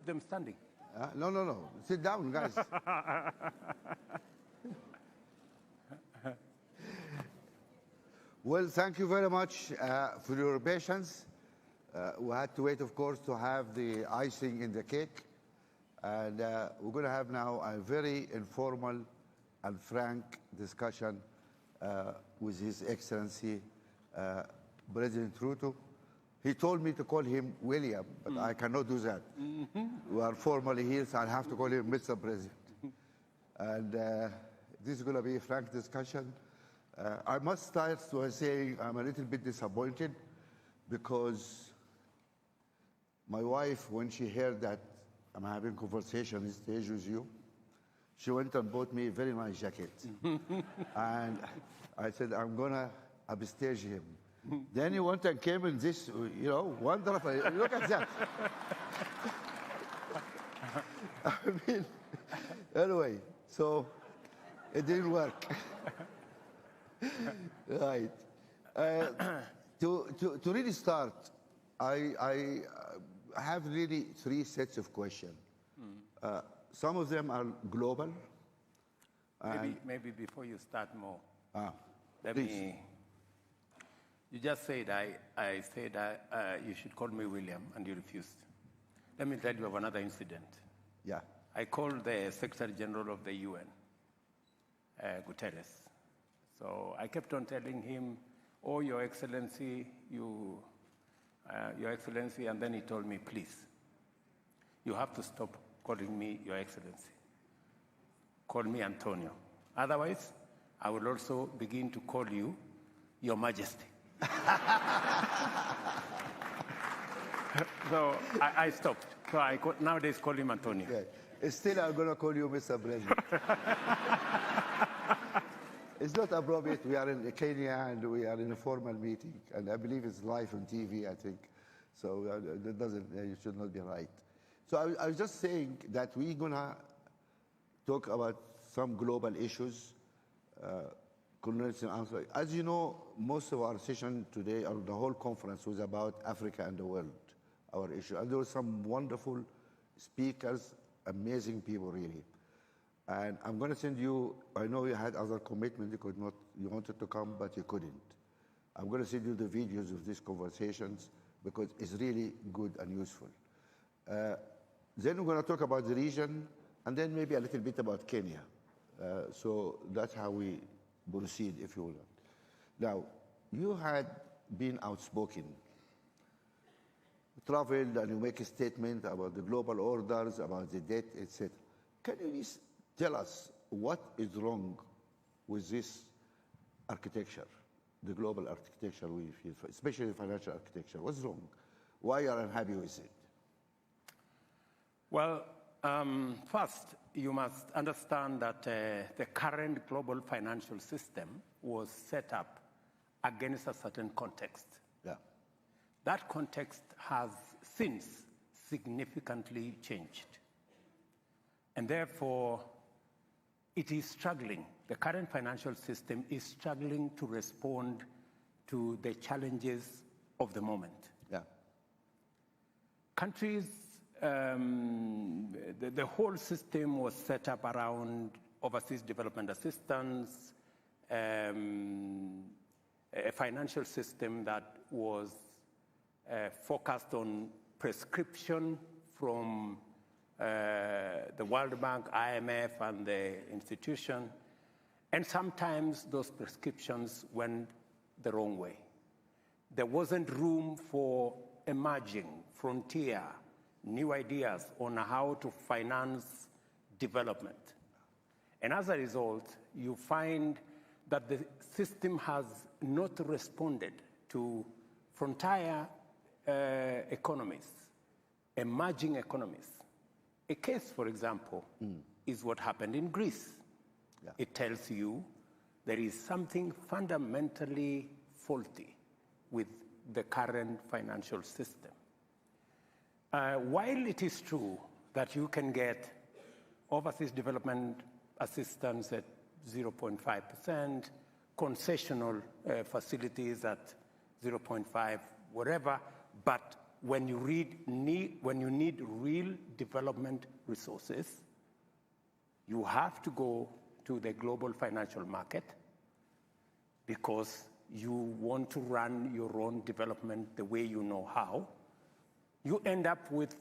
them standing. No. Sit down, guys. Well, thank you very much for your patience. We had to wait, of course, to have the icing in the cake. And we're going to have now a very informal and frank discussion with His Excellency, President Ruto. He told me to call him William, but I cannot do that. We are formally here, so I have to call him Mr. President. And this is going to be a frank discussion. I must start by saying I'm a little bit disappointed because my wife, when she heard that I'm having a conversation on stage with you, she went and bought me a very nice jacket. And I said, I'm going to upstage him. Then he went and came in this, wonderful. Look at that. I mean, anyway, so it didn't work. Right. To really start, I have really three sets of questions. Some of them are global. Maybe before you start more, Please. You just said I said you should call me William, and you refused. Let me tell you of another incident. Yeah. I called the Secretary General of the UN, Guterres. So I kept on telling him, "Oh, Your Excellency, Your Excellency," and then he told me, "Please, you have to stop calling me Your Excellency. Call me Antonio. Otherwise, I will also begin to call you Your Majesty." So I stopped. So nowadays call him Antonio. Yeah. Still, I'm going to call you Mr. President. It's not appropriate. We are in Kenya and we are in a formal meeting, and I believe it's live on TV, I think. So that doesn't, it should not be right. So I was just saying that we're going to talk about some global issues. As you know, most of our session today, or the whole conference, was about Africa and the world, our issue. And there were some wonderful speakers, amazing people, really. And I'm going to send you, I know you had other commitments, you wanted to come, but you couldn't. I'm going to send you the videos of these conversations because it's really good and useful. Then we're going to talk about the region, and then maybe a little bit about Kenya. So that's how we proceed, if you will. Now, you had been outspoken, traveled, and you make a statement about the global orders, about the debt, etc. Can you please tell us what is wrong with this architecture, the global architecture we feel, especially the financial architecture? What's wrong? Why are you unhappy with it? Well, first, you must understand that the current global financial system was set up against a certain context. Yeah. That context has since significantly changed. And therefore, it is struggling. The current financial system is struggling to respond to the challenges of the moment. Yeah. Countries, the whole system was set up around overseas development assistance, a financial system that was focused on prescription from the World Bank, IMF, and the institution. And sometimes those prescriptions went the wrong way. There wasn't room for emerging, frontier, new ideas on how to finance development. And as a result, you find that the system has not responded to frontier economies, emerging economies. A case, for example, is what happened in Greece. Yeah. It tells you there is something fundamentally faulty with the current financial system. While it is true that you can get overseas development assistance at 0.5%, concessional facilities at 0.5, whatever, but when you need real development resources, you have to go to the global financial market because you want to run your own development the way you know how. You end up with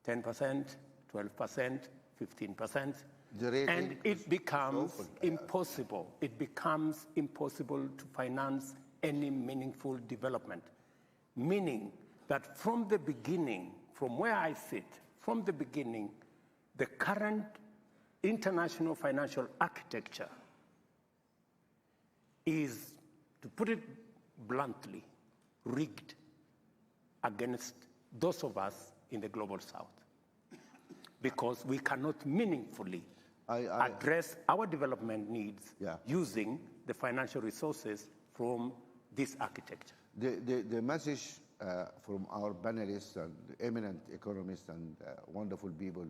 10%, 12%, 15%, and it becomes impossible. It becomes impossible to finance any meaningful development, meaning that from the beginning, from where I sit, from the beginning, the current international financial architecture is, to put it bluntly, rigged against those of us in the global south, because we cannot meaningfully address our development needs using the financial resources from this architecture. The message from our panelists and eminent economists and wonderful people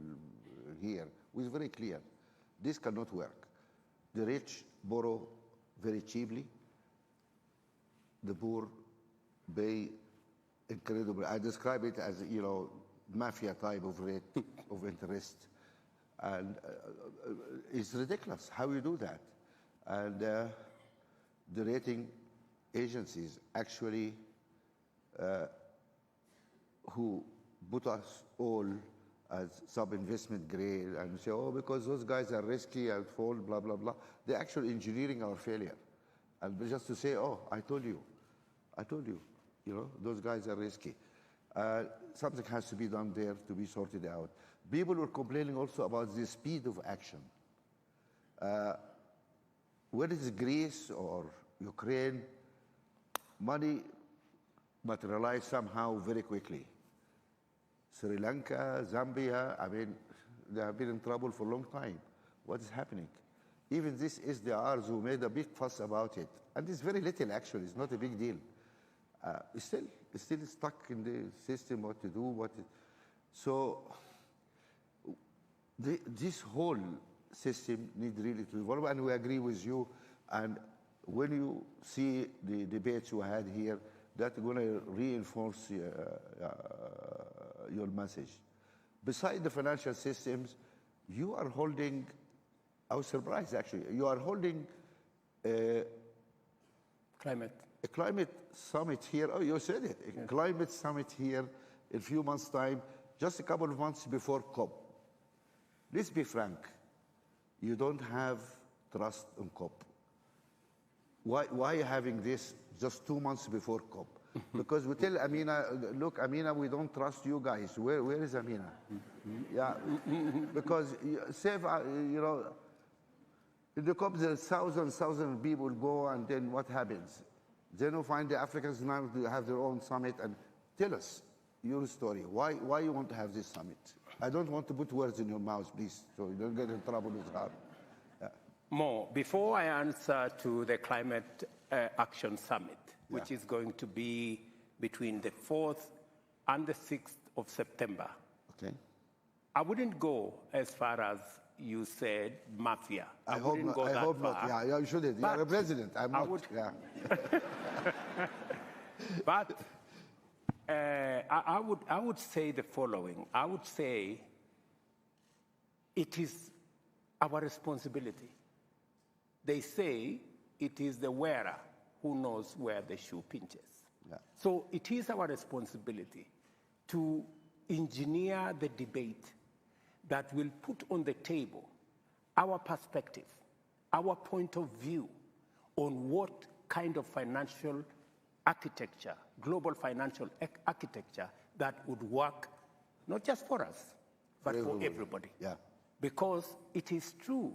here was very clear. This cannot work. The rich borrow very cheaply. The poor pay incredible. I describe it as, mafia type of rate of interest. And it's ridiculous how you do that. And the rating agencies actually who put us all as sub-investment grade and say, oh, because those guys are risky and fall, blah, blah, blah. They're actually engineering our failure. And just to say, oh, I told you, those guys are risky. Something has to be done there to be sorted out. People were complaining also about the speed of action. Whether it's Greece or Ukraine, money materialized somehow very quickly. Sri Lanka, Zambia, they have been in trouble for a long time. What is happening? Even these SDRs who made a big fuss about it, and it's very little actually, it's not a big deal. It's still stuck in the system, what to do, so this whole system needs really to evolve, and we agree with you. And when you see the debates we had here, that's going to reinforce your message. Besides the financial systems, you are holding, I was surprised actually, you are holding a climate summit here. Oh, you said it. A climate summit here in a few months' time, just a couple of months before COP. Let's be frank. You don't have trust in COP. Why are you having this just 2 months before COP? Because we tell Amina, look, Amina, we don't trust you guys. Where is Amina? Yeah, because in the COP, there's thousands of people go, and then what happens? Then we find the Africans now have their own summit, and tell us your story. Why you want to have this summit? I don't want to put words in your mouth, please, so you don't get in trouble with her. More, before I answer to the Climate Action Summit, which is going to be between the 4th and the 6th of September. Okay. I wouldn't go as far as you said, mafia. I wouldn't go that far. Not. Yeah, you shouldn't. You're a president. I'm not. But I would say the following. I would say it is our responsibility. They say it is the wearer who knows where the shoe pinches. Yeah. So it is our responsibility to engineer the debate that will put on the table our perspective, our point of view on what kind of financial architecture, global financial architecture that would work not just for us, but for everybody. Yeah. Because it is true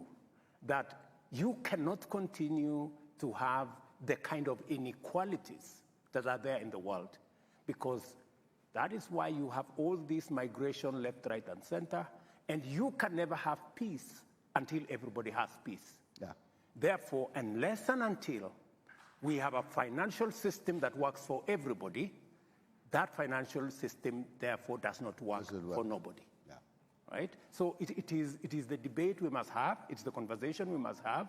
that you cannot continue to have the kind of inequalities that are there in the world, because that is why you have all this migration left, right, and center, and you can never have peace until everybody has peace. Yeah. Therefore, unless and until we have a financial system that works for everybody, that financial system, therefore, does not work for nobody. Yeah. Right? So it is the debate we must have, it's the conversation we must have,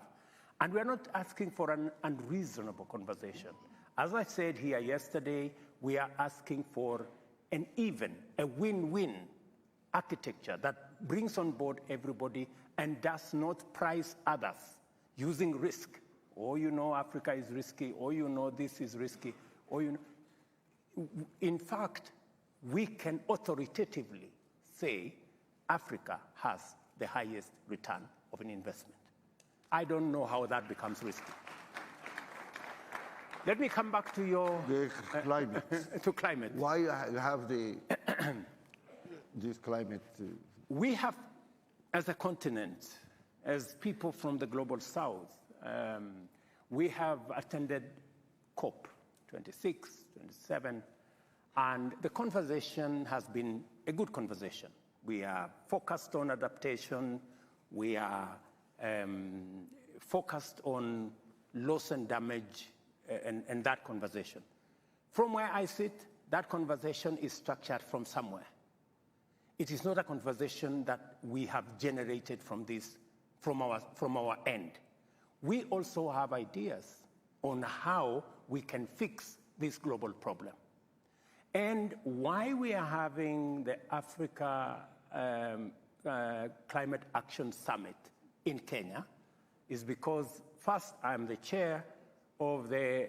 and we're not asking for an unreasonable conversation. As I said here yesterday, we are asking for and even a win-win architecture that brings on board everybody and does not price others using risk. Oh, you know, Africa is risky, or you know, this is risky, or you know. In fact, we can authoritatively say Africa has the highest return of an investment. I don't know how that becomes risky. Let me come back to your climate. to climate. Why you have this climate? We have, as a continent, as people from the global south, we have attended COP 26, 27, and the conversation has been a good conversation. We are focused on adaptation. We are focused on loss and damage and that conversation. From where I sit, that conversation is structured from somewhere. It is not a conversation that we have generated from our end. We also have ideas on how we can fix this global problem. And why we are having the Africa Climate Action Summit in Kenya is because, first, I'm the chair of the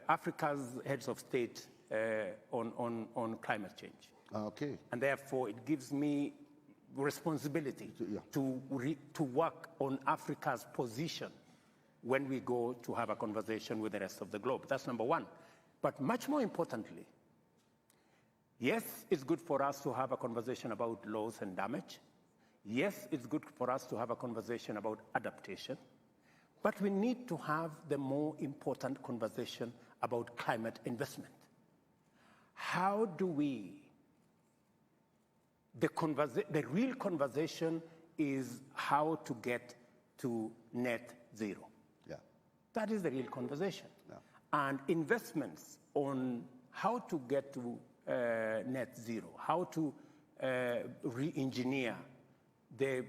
Africa's heads of state on climate change. Okay. And therefore, it gives me responsibility to work on Africa's position when we go to have a conversation with the rest of the globe. That's number one. But much more importantly, yes, it's good for us to have a conversation about loss and damage. Yes, it's good for us to have a conversation about adaptation. But we need to have the more important conversation about climate investment. How do we... The real conversation is how to get to net zero. Yeah. That is the real conversation. Yeah. And investments on how to get to net zero, how to re-engineer the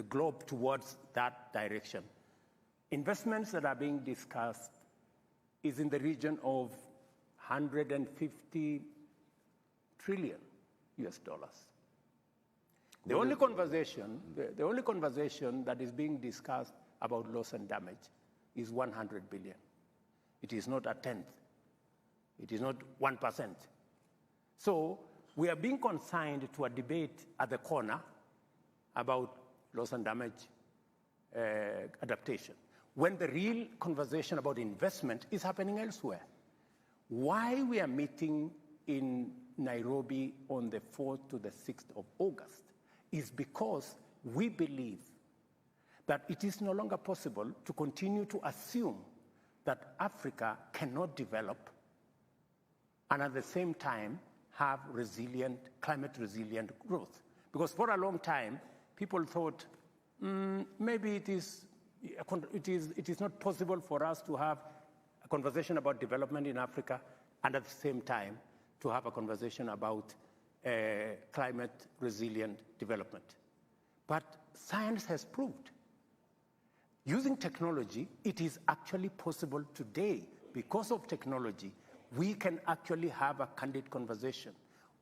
globe towards that direction. Investments that are being discussed is in the region of 150 trillion US dollars. The only conversation that is being discussed about loss and damage is 100 billion. It is not a tenth. It is not 1%. So we are being consigned to a debate at the corner about loss and damage adaptation, when the real conversation about investment is happening elsewhere. Why we are meeting in Nairobi on the 4th to the 6th of August is because we believe that it is no longer possible to continue to assume that Africa cannot develop and at the same time have resilient, climate-resilient growth. Because for a long time, people thought maybe it is not possible for us to have a conversation about development in Africa and at the same time to have a conversation about climate-resilient development. But science has proved, using technology, it is actually possible today. Because of technology, we can actually have a candid conversation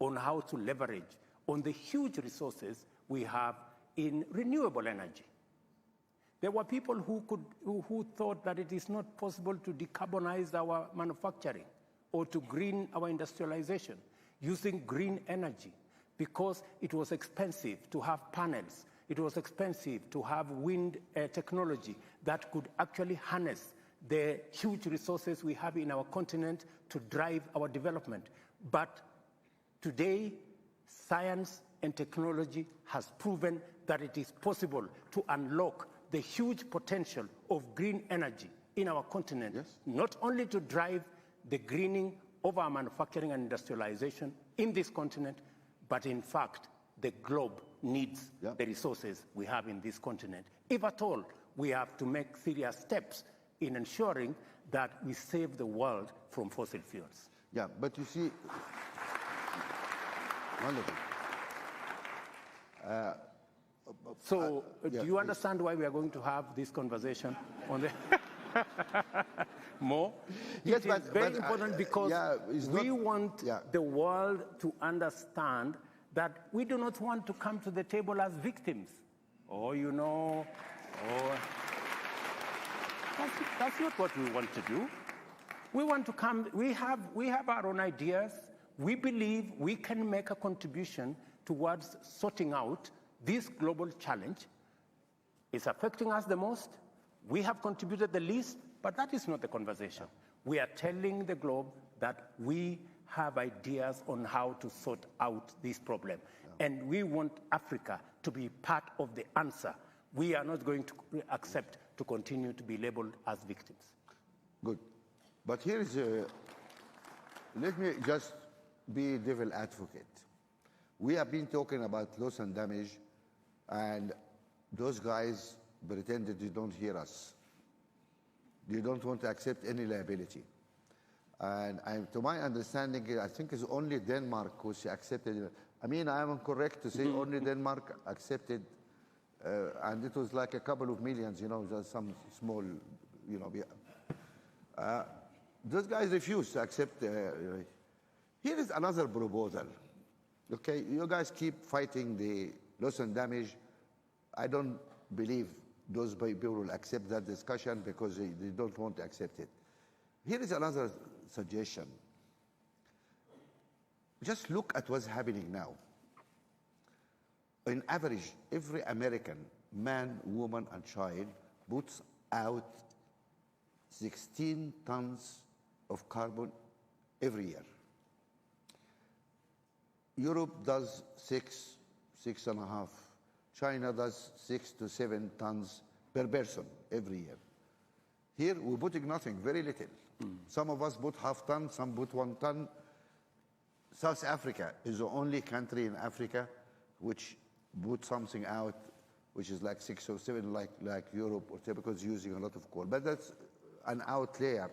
on how to leverage on the huge resources we have in renewable energy. There were people who thought that it is not possible to decarbonize our manufacturing or to green our industrialization using green energy because it was expensive to have panels. It was expensive to have wind technology that could actually harness the huge resources we have in our continent to drive our development. But today, science and technology has proven that it is possible to unlock the huge potential of green energy in our continent, yes, not only to drive the greening of our manufacturing and industrialization in this continent, but in fact, the globe needs the resources we have in this continent. If at all, we have to make serious steps in ensuring that we save the world from fossil fuels. Yeah, but you see, wonderful. Do you understand why we are going to have this conversation on the... More. Yes, It is very important because yeah, we want yeah. the world to understand that we do not want to come to the table as victims. Or, you know, or... That's not what we want to do. We want to come, we have our own ideas. We believe we can make a contribution towards sorting out this global challenge. It's affecting us the most. We have contributed the least, but that is not the conversation. We are telling the globe that we have ideas on how to sort out this problem. And we want Africa to be part of the answer. We are not going to accept to continue to be labeled as victims. Good. But here is let me just be devil advocate. We have been talking about loss and damage, and those guys pretended they don't hear us. They don't want to accept any liability. And to my understanding, I think it's only Denmark who accepted. I mean, I am correct to say only Denmark accepted, and it was like a couple of millions, you know, just some small, you know. Those guys refused to accept. Here is another proposal. Okay, you guys keep fighting the loss and damage. I don't believe those people will accept that discussion because they don't want to accept it. Here is another suggestion. Just look at what's happening now. On average, every American man, woman, and child puts out 16 tons of carbon every year. Europe does 6.5. China does 6 to 7 tons per person every year. Here, we're putting nothing, very little. Some of us put half ton, some put 1 ton. South Africa is the only country in Africa which put something out, which is like 6 or 7, like Europe, or because using a lot of coal. But that's an outlier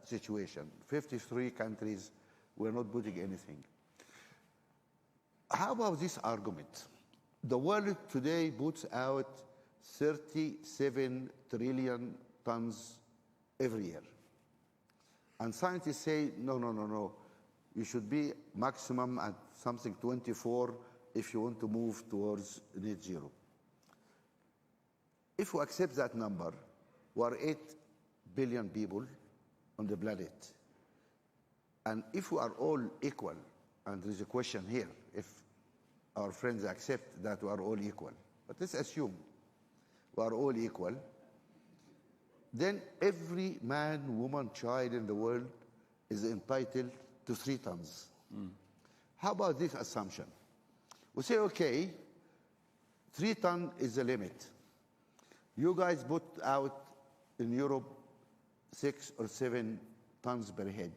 situation. 53 countries were not putting anything. How about this argument? The world today puts out 37 trillion tons every year. And scientists say, no. You should be maximum at something 24 if you want to move towards net zero. If we accept that number, we are 8 billion people on the planet. And if we are all equal, and there is a question here, if our friends accept that we are all equal, but let's assume we are all equal, then every man, woman, child in the world is entitled to 3 tons. How about this assumption? We say, okay, 3 tons is the limit. You guys put out in Europe 6 or 7 tons per head.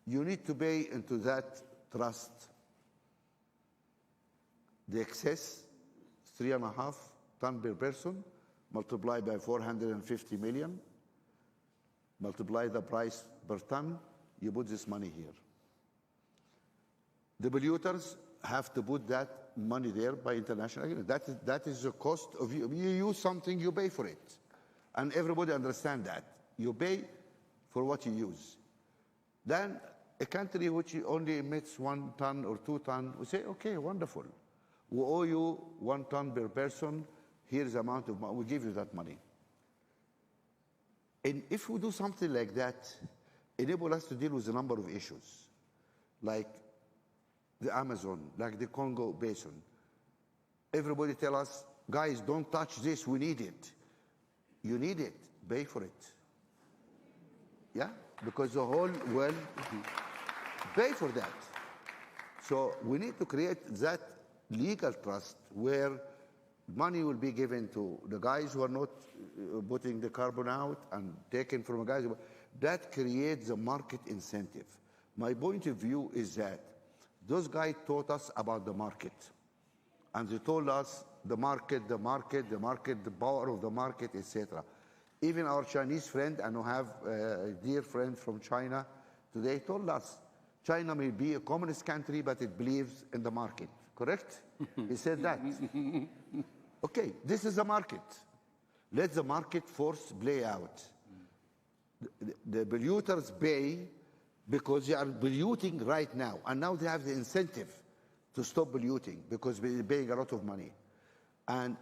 You need to pay into that trust the excess, 3.5 tons per person, multiply by 450 million, multiply the price per ton, you put this money here. The polluters have to put that money there by international agreement. That is the cost of you. You use something, you pay for it. And everybody understands that. You pay for what you use. Then a country which only emits 1 ton or 2 tons, we say, okay, wonderful. We owe you 1 ton per person. Here's the amount of money. We give you that money. And if we do something like that, enable us to deal with a number of issues, like the Amazon, like the Congo Basin. Everybody tell us, guys, don't touch this, we need it. You need it, pay for it. Yeah, because the whole world pay for that. So we need to create that legal trust where money will be given to the guys who are not putting the carbon out and taken from the guys. That creates a market incentive. My point of view is that those guys taught us about the market. And they told us the market, the power of the market, etc. Even our Chinese friend, and we have a dear friend from China today, told us China may be a communist country, but it believes in the market. Correct? He said that. Okay, this is a market. Let the market force play out. The polluters pay because they are polluting right now, and now they have the incentive to stop polluting because they're paying a lot of money. And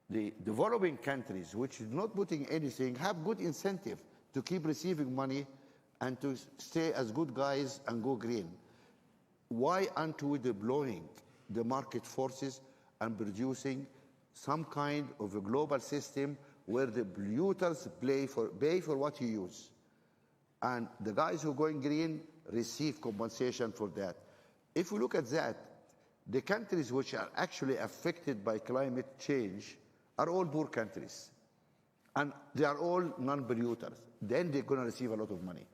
the developing countries, which is not putting anything, have good incentive to keep receiving money and to stay as good guys and go green. Why aren't we deploying the market forces and producing some kind of a global system where the polluters pay for what you use? And the guys who are going green receive compensation for that. If we look at that, the countries which are actually affected by climate change are all poor countries. And they are all non-polluters. Then they're going to receive a lot of money.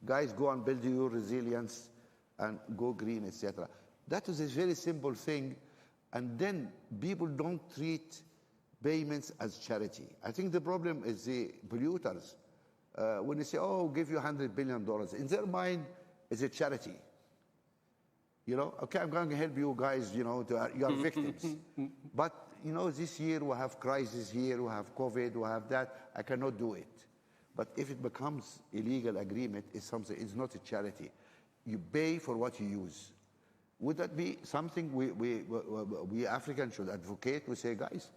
Guys, go and build your resilience and go green, etc. That is a very simple thing. And then people don't treat payments as charity. I think the problem is the polluters. When they say, oh, give you $100 billion, in their mind, it's a charity. You know, okay, I'm going to help you guys, you know, you are victims. But, you know, this year we have crisis here, we have COVID, we have that. I cannot do it. But if it becomes illegal agreement, it's not a charity. You pay for what you use. Would that be something we Africans should advocate? We say, guys,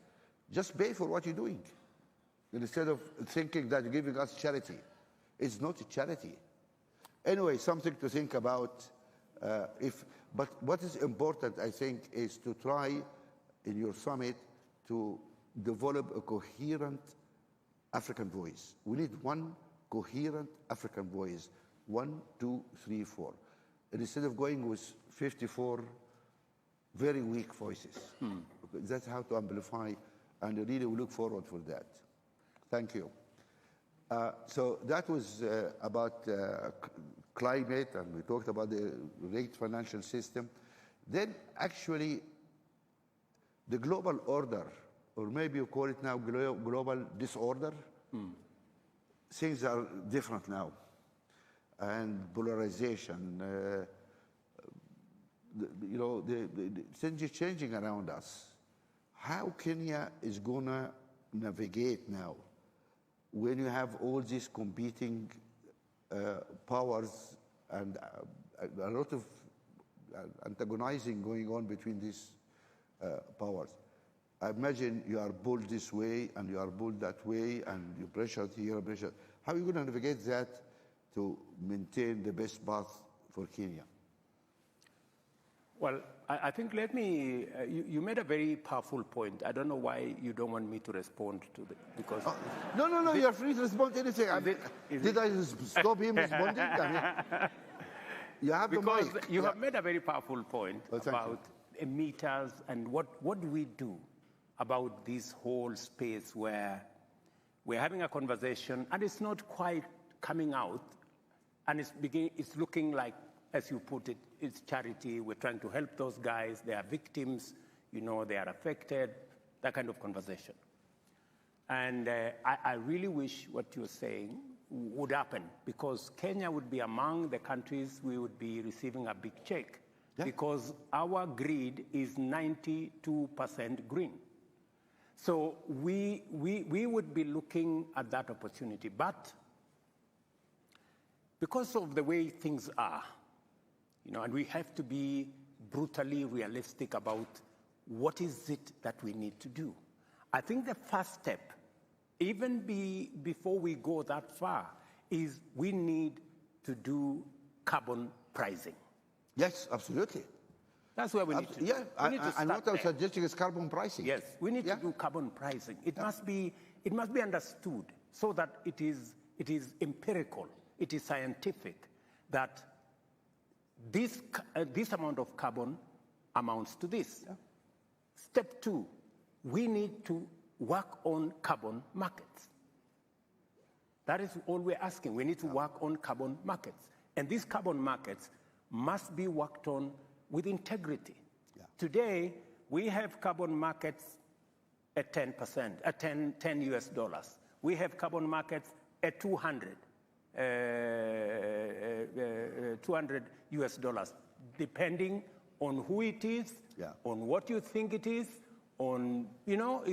just pay for what you're doing. Instead of thinking that you're giving us charity. It's not a charity. Anyway, something to think about. But what is important, I think, is to try in your summit to develop a coherent African voice. We need one coherent African voice. 1, 2, 3, 4. And instead of going with 54 very weak voices. That's how to amplify, and I really look forward for that. Thank you. So that was about climate, and we talked about the rigged financial system. Then actually, the global order, or maybe you call it now global disorder, things are different now. And polarization, you know, the things are changing around us. How Kenya is going to navigate now when you have all these competing powers and a lot of antagonizing going on between these powers? I imagine you are pulled this way and you are pulled that way and you pressured here, pressured. How are you going to navigate that to maintain the best path for Kenya? Well, I think you made a very powerful point. I don't know why you don't want me to respond to it, because... No, you're free to respond to anything. Did I stop him responding? You have the mic. Because you have made a very powerful point about emitters and what do we do about this whole space where we're having a conversation and it's not quite coming out, and it's looking like, as you put it, it's charity. We're trying to help those guys. They are victims. You know, they are affected. That kind of conversation. And I really wish what you're saying would happen, because Kenya would be among the countries we would be receiving a big check, because our grid is 92% green. So we would be looking at that opportunity. But because of the way things are, you know, and we have to be brutally realistic about what is it that we need to do. I think the first step, even before we go that far, is we need to do carbon pricing. Yes, absolutely. That's where we need to. Yeah, and what I'm suggesting is carbon pricing. Yes, we need to do carbon pricing. It must be understood so that it is empirical, it is scientific, that this amount of carbon amounts to this. Yeah. Step 2, we need to work on carbon markets. That is all we're asking. We need to work on carbon markets. And these carbon markets must be worked on with integrity. Yeah. Today, we have carbon markets at 10%, at 10 US dollars. We have carbon markets at 200 US dollars, depending on who it is, on what you think it is, on, you know,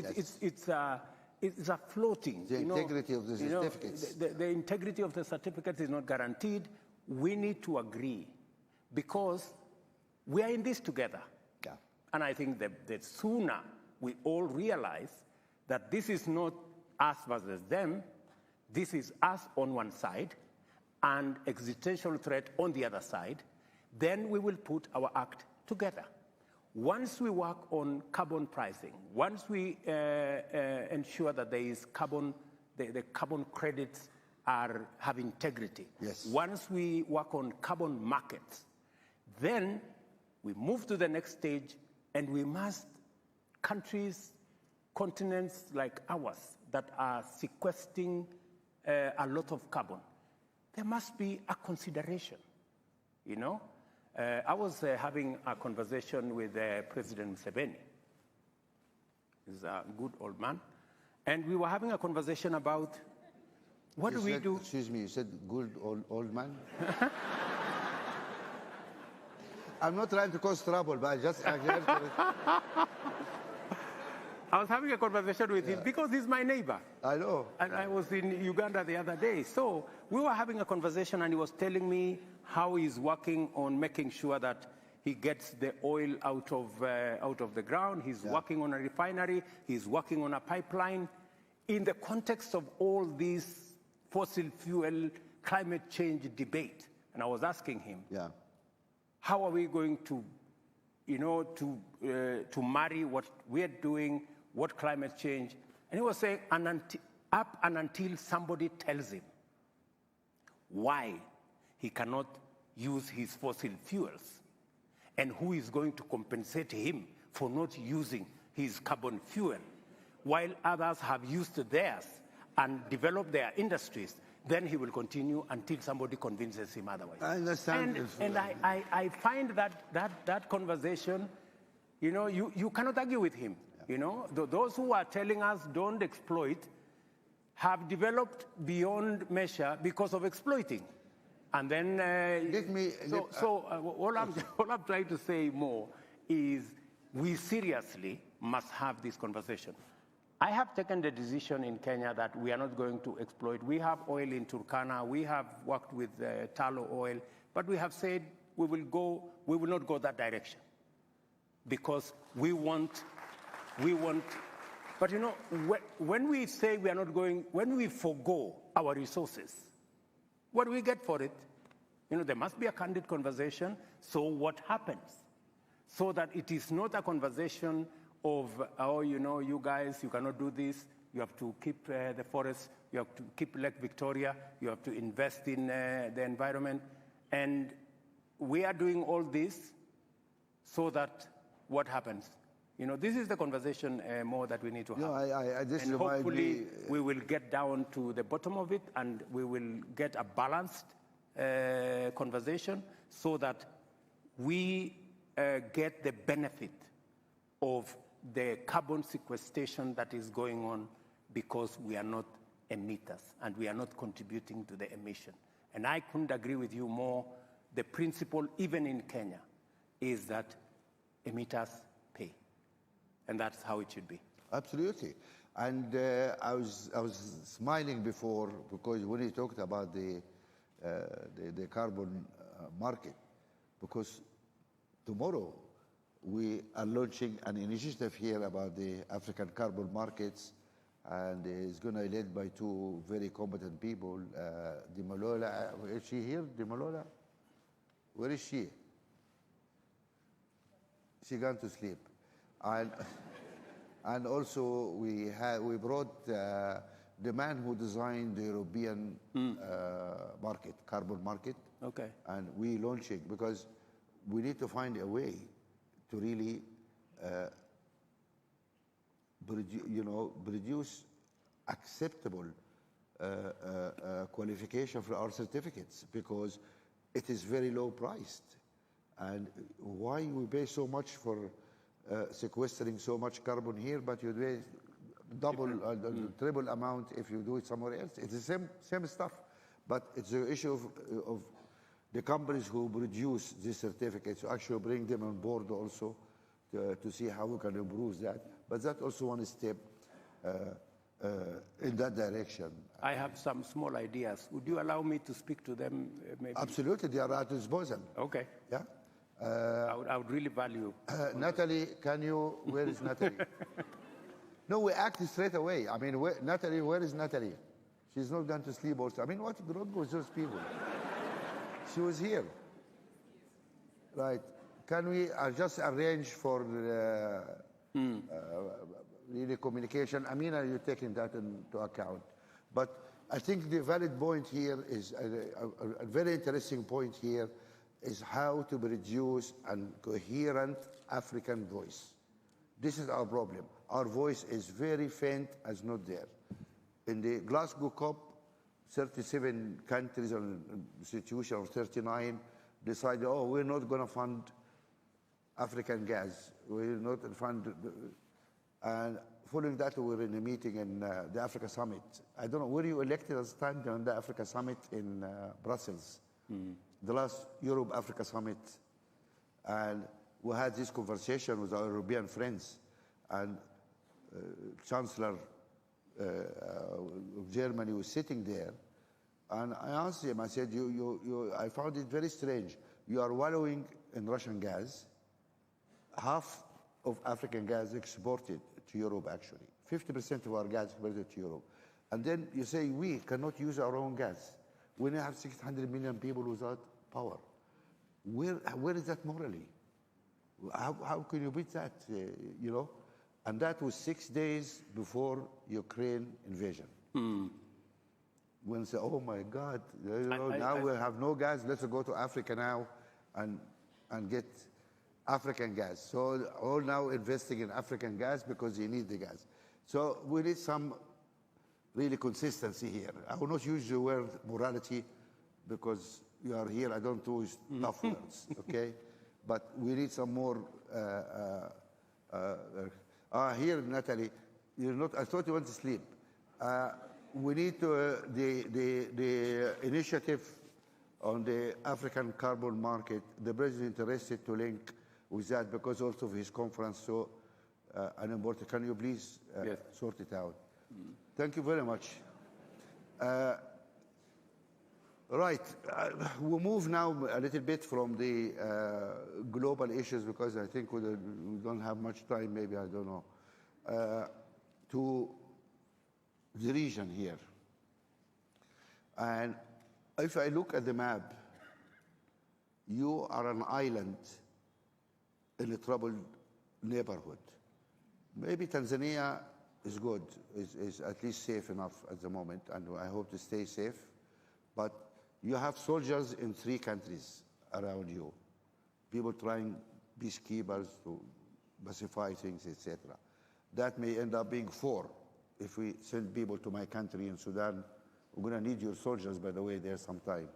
is a floating. The integrity of the certificates. The integrity of the certificates is not guaranteed. We need to agree because we are in this together. Yeah. And I think that the sooner we all realize that this is not us versus them, this is us on one side and existential threat on the other side, then we will put our act together. Once we work on carbon pricing, once we ensure that there is carbon, the carbon credits have integrity, yes. Once we work on carbon markets, then we move to the next stage, and we must, countries, continents like ours that are sequestering a lot of carbon, there must be a consideration, you know? I was having a conversation with President Museveni. He's a good old man. And we were having a conversation about what do we do? Excuse me, you said good old man? I'm not trying to cause trouble, but I just... I was having a conversation with him because he's my neighbor. I know. And I was in Uganda the other day. So we were having a conversation, and he was telling me how he's working on making sure that he gets the oil out of the ground. He's working on a refinery. He's working on a pipeline. In the context of all this fossil fuel climate change debate, and I was asking him, how are we going to, to marry what we're doing, what climate change? And he was saying, up and until somebody tells him why he cannot use his fossil fuels, and who is going to compensate him for not using his carbon fuel, while others have used theirs and developed their industries, then he will continue until somebody convinces him otherwise. I understand. And I find that conversation, you cannot argue with him. Those who are telling us don't exploit have developed beyond measure because of exploiting. And then, all I'm trying to say more is we seriously must have this conversation. I have taken the decision in Kenya that we are not going to exploit. We have oil in Turkana. We have worked with tallow oil, but we have said we will not go that direction because we want. But when we say we are not going, when we forgo our resources, what do we get for it? There must be a candid conversation. So what happens? So that it is not a conversation of, you guys, you cannot do this. You have to keep the forest. You have to keep Lake Victoria. You have to invest in the environment. And we are doing all this so that what happens? This is the conversation more that we need to have. And hopefully we will get down to the bottom of it, and we will get a balanced conversation so that we get the benefit of the carbon sequestration that is going on because we are not emitters and we are not contributing to the emission. And I couldn't agree with you more. The principle, even in Kenya, is that emitters pay. And that's how it should be. Absolutely. And I was smiling before because when you talked about the carbon market, because tomorrow we are launching an initiative here about the African carbon markets, and it's going to be led by two very competent people. Dimalola, is she here? Dimalola? Where is she? She gone to sleep. And also we brought the man who designed the European carbon market. Okay. And we launch it because we need to find a way to really produce acceptable qualification for our certificates, because it is very low priced. And why we pay so much for sequestering so much carbon here, but you pay double, triple amount if you do it somewhere else? It's the same stuff, but it's the issue of the companies who produce these certificates to actually bring them on board also to see how we can improve that. But that's also one step in that direction. I have some small ideas. Would you allow me to speak to them? Maybe? Absolutely, they are at disposal. Okay. Yeah. I would really value. Natalie, where is Natalie? No, we acted straight away. I mean, Natalie, where is Natalie? She's not going to sleep also. I mean, what's wrong with those people? She was here. Right. Can we just arrange for really communication? I mean, are you taking that into account? But I think the valid point here is a very interesting point here is how to produce a coherent African voice. This is our problem. Our voice is very faint, as not there. In the Glasgow COP, 37 countries and institutions, or 39, decided, oh, we're not going to fund African gas. We're not fund. And following that, we were in a meeting in the Africa Summit. I don't know, were you elected as time on the Africa Summit in Brussels? The last Europe-Africa Summit. And we had this conversation with our European friends. And Chancellor of Germany was sitting there. And I asked him, I said, I found it very strange. You are wallowing in Russian gas. Half of African gas exported to Europe, actually. 50% of our gas exported to Europe. And then you say, we cannot use our own gas. We now have 600 million people without power. Where is that morally? How can you beat that, you know? And that was 6 days before Ukraine invasion. When they say, oh my God, now we have no gas, let's go to Africa now and get African gas. So all now investing in African gas because they need the gas. So we need some really consistency here. I will not use the word morality because you are here, I don't use tough words, okay? But we need some more, here, Natalie, you're not, I thought you went to sleep. We need the initiative on the African carbon market. The president is interested to link with that because also of his conference, so unimportant. Can you please yes. sort it out? Thank you very much. Right, we'll move now a little bit from the global issues because I think we don't have much time, maybe, I don't know, to the region here. And if I look at the map, you are an island in a troubled neighborhood. Maybe Tanzania is good, is at least safe enough at the moment, and I hope to stay safe. But you have soldiers in 3 countries around you, people trying, peacekeepers, to pacify things, etc. That may end up being 4. If we send people to my country in Sudan, we're going to need your soldiers, by the way, there sometime.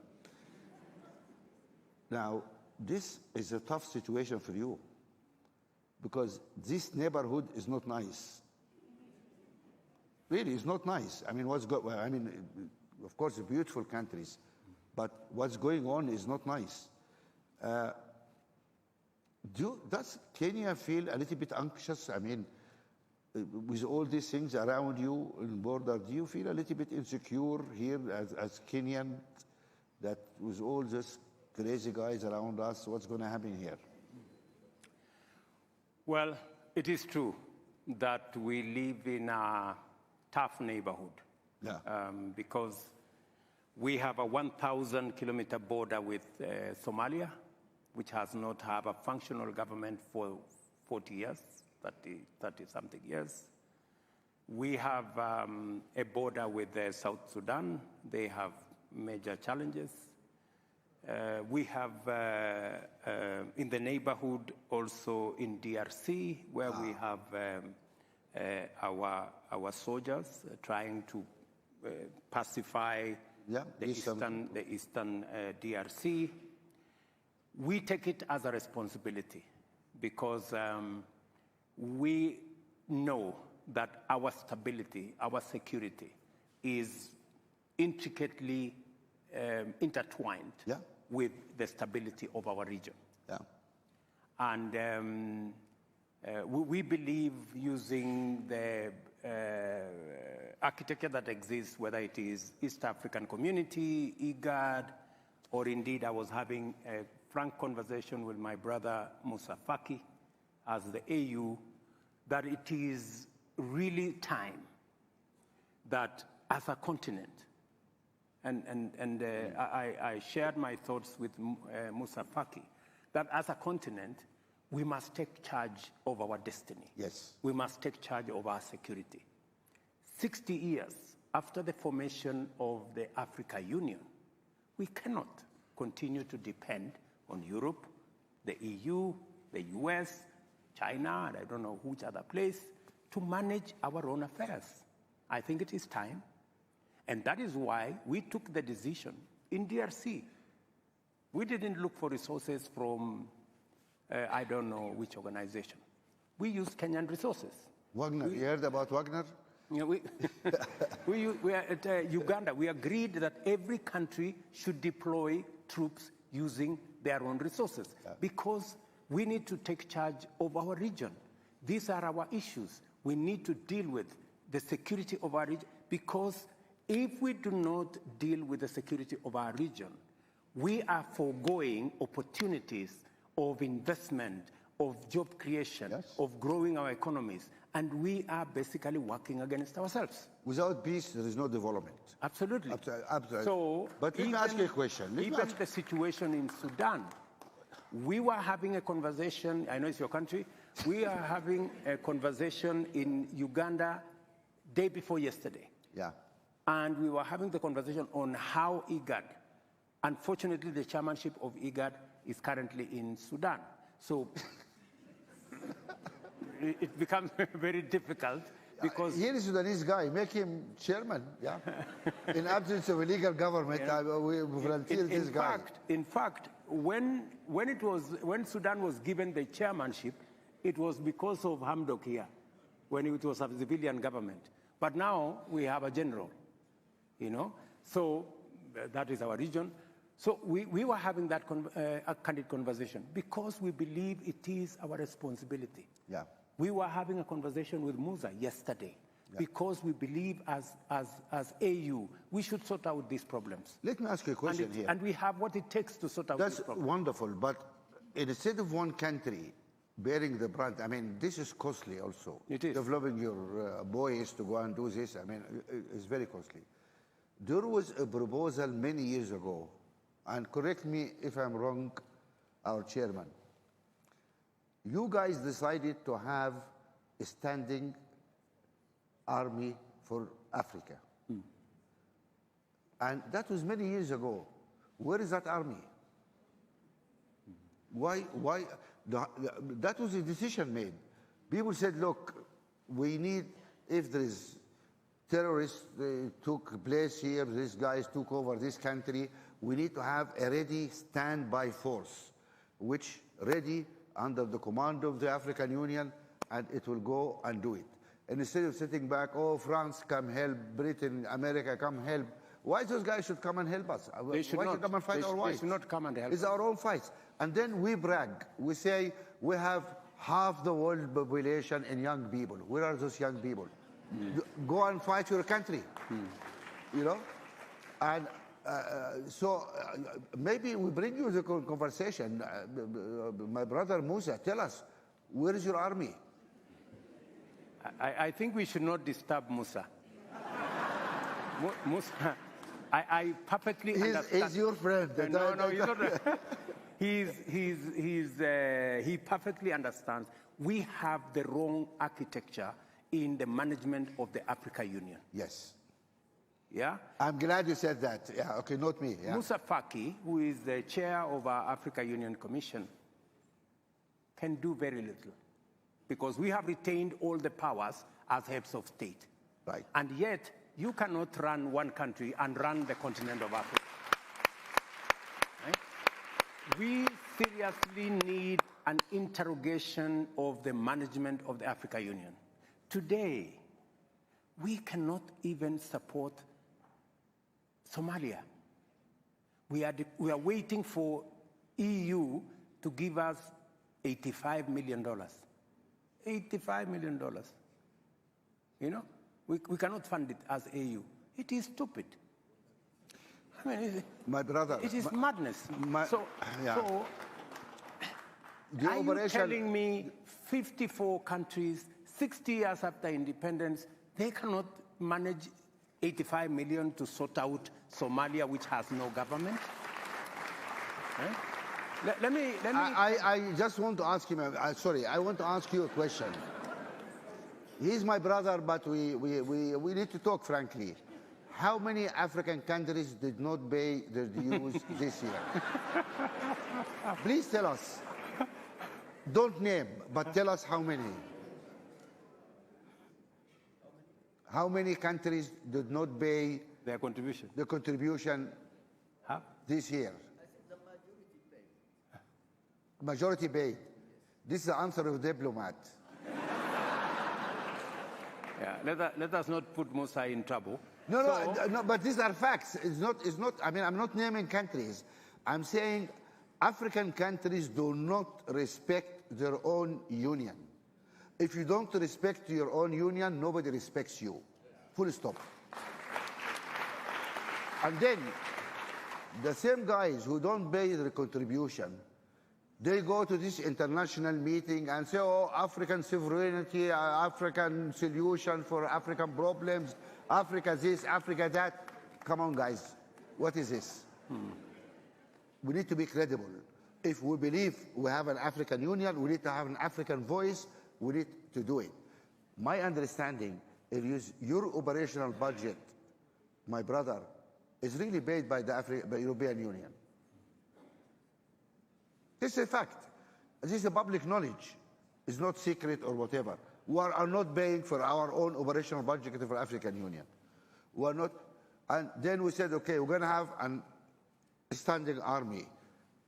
Now, this is a tough situation for you because this neighborhood is not nice. Really, it's not nice. I mean, of course, beautiful countries, but what's going on is not nice. Does Kenya feel a little bit anxious? I mean, with all these things around you on the border, do you feel a little bit insecure here as Kenyan that with all these crazy guys around us, what's going to happen here? Well, it is true that we live in a tough neighborhood. Yeah. Because we have a 1,000-kilometer border with Somalia, which has not had a functional government for 40 years, 30-something years. We have a border with South Sudan. They have major challenges. We have in the neighborhood also in DRC, where we have our soldiers trying to pacify the eastern DRC. We take it as a responsibility because we know that our stability, our security is intricately intertwined with the stability of our region. Yeah. And We believe using the architecture that exists, whether it is East African Community, IGAD, or indeed I was having a frank conversation with my brother Musa Faki as the AU, that it is really time that as a continent, and I shared my thoughts with Musa Faki, that as a continent, we must take charge of our destiny. Yes. We must take charge of our security. 60 years after the formation of the Africa Union, we cannot continue to depend on Europe, the EU, the US, China, and I don't know which other place, to manage our own affairs. I think it is time. And that is why we took the decision in DRC. We didn't look for resources from, I don't know which organization. We used Kenyan resources. Wagner, you heard about Wagner? You know, we are at Uganda. We agreed that every country should deploy troops using their own resources because we need to take charge of our region. These are our issues. We need to deal with the security of our region because if we do not deal with the security of our region, we are foregoing opportunities of investment, of job creation, of growing our economies, and we are basically working against ourselves. Without peace, there is no development. Absolutely. Absolutely. So, but let me ask you a question. Even the situation in Sudan, we were having a conversation, I know it's your country, we are having a conversation in Uganda day before yesterday. Yeah. And we were having the conversation on how IGAD, unfortunately the chairmanship of IGAD is currently in Sudan. So it becomes very difficult because... Here is a Sudanese guy, make him chairman, yeah? In absence of a legal government, we volunteer this guy. In fact, when Sudan was given the chairmanship, it was because of Hamdok here, when it was a civilian government. But now we have a general, you know? So that is our region. So we were having that a candid conversation because we believe it is our responsibility. Yeah. We were having a conversation with Musa yesterday because we believe as AU, we should sort out these problems. Let me ask you a question here. And we have what it takes to sort out these problems. That's wonderful, but instead of one country bearing the brunt, I mean, this is costly also. It is. Developing your boys to go and do this, I mean, it's very costly. There was a proposal many years ago, and correct me if I'm wrong, our chairman. You guys decided to have a standing army for Africa. And that was many years ago. Where is that army? Why? That was a decision made. People said, look, we need, if there is terrorists took place here, these guys took over this country, we need to have a ready standby force, which ready under the command of the African Union, and it will go and do it. And instead of sitting back, oh, France, come help, Britain, America, come help, why those guys should come and help us? They should not come and fight our wives? They should not come and help us. It's our own fights. And then we brag. We say we have half the world population in young people. Where are those young people? Go and fight your country. You know? And so maybe we bring you the conversation. My brother Musa, tell us, where is your army? I think we should not disturb Musa. Musa, I perfectly understand. He's your friend. No, he's not. He perfectly understands. We have the wrong architecture in the management of the Africa Union. Yes. Yeah? I'm glad you said that. Yeah, okay, not me. Yeah. Musa Faki, who is the chair of our Africa Union Commission, can do very little because we have retained all the powers as heads of state. Right. And yet, you cannot run one country and run the continent of Africa. Right? We seriously need an interrogation of the management of the Africa Union. Today, we cannot even support Somalia. We are waiting for EU to give us $85 million. $85 million. You know, we cannot fund it as AU. It is stupid. I mean, my brother, it is madness. So the are operation, you telling me 54 countries, 60 years after independence, they cannot manage 85 million to sort out Somalia, which has no government? Let me. I just want to ask him. Sorry, I want to ask you a question. He's my brother, but we need to talk frankly. How many African countries did not pay their dues this year? Please tell us. Don't name, but tell us how many. How many countries did not pay their contribution? The contribution this year. Majority paid. This is the answer of a diplomat. Yeah, let us not put Musa in trouble. No, but these are facts. It's not. I mean, I'm not naming countries. I'm saying African countries do not respect their own union. If you don't respect your own union, nobody respects you. Full stop. And then the same guys who don't pay their contribution, they go to this international meeting and say, oh, African sovereignty, African solution for African problems, Africa this, Africa that. Come on, guys. What is this? We need to be credible. If we believe we have an African Union, we need to have an African voice, we need to do it. My understanding is your operational budget, my brother, is really paid by the European Union. This is a fact. This is a public knowledge. It's not secret or whatever. We are not paying for our own operational budget for African Union. We are not. And then we said, okay, we're going to have a standing army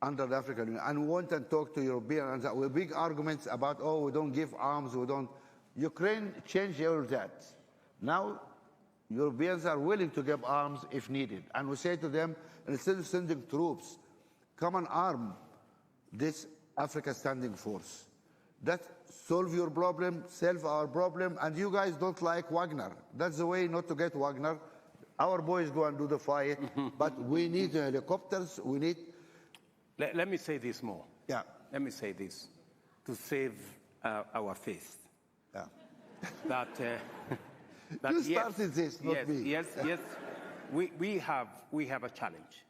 under the African Union. And we went and talked to Europeans with big arguments about, oh, we don't give arms, we don't. Ukraine changed all that. Now, Europeans are willing to give arms if needed. And we say to them, instead of sending troops, come and arm this Africa Standing Force. That solve your problem, solve our problem, and you guys don't like Wagner. That's the way not to get Wagner. Our boys go and do the fight, but we need helicopters, we need... Let me say this more. Yeah. Let me say this to save our face. Yeah. That you started this, not me. Yes. We have a challenge.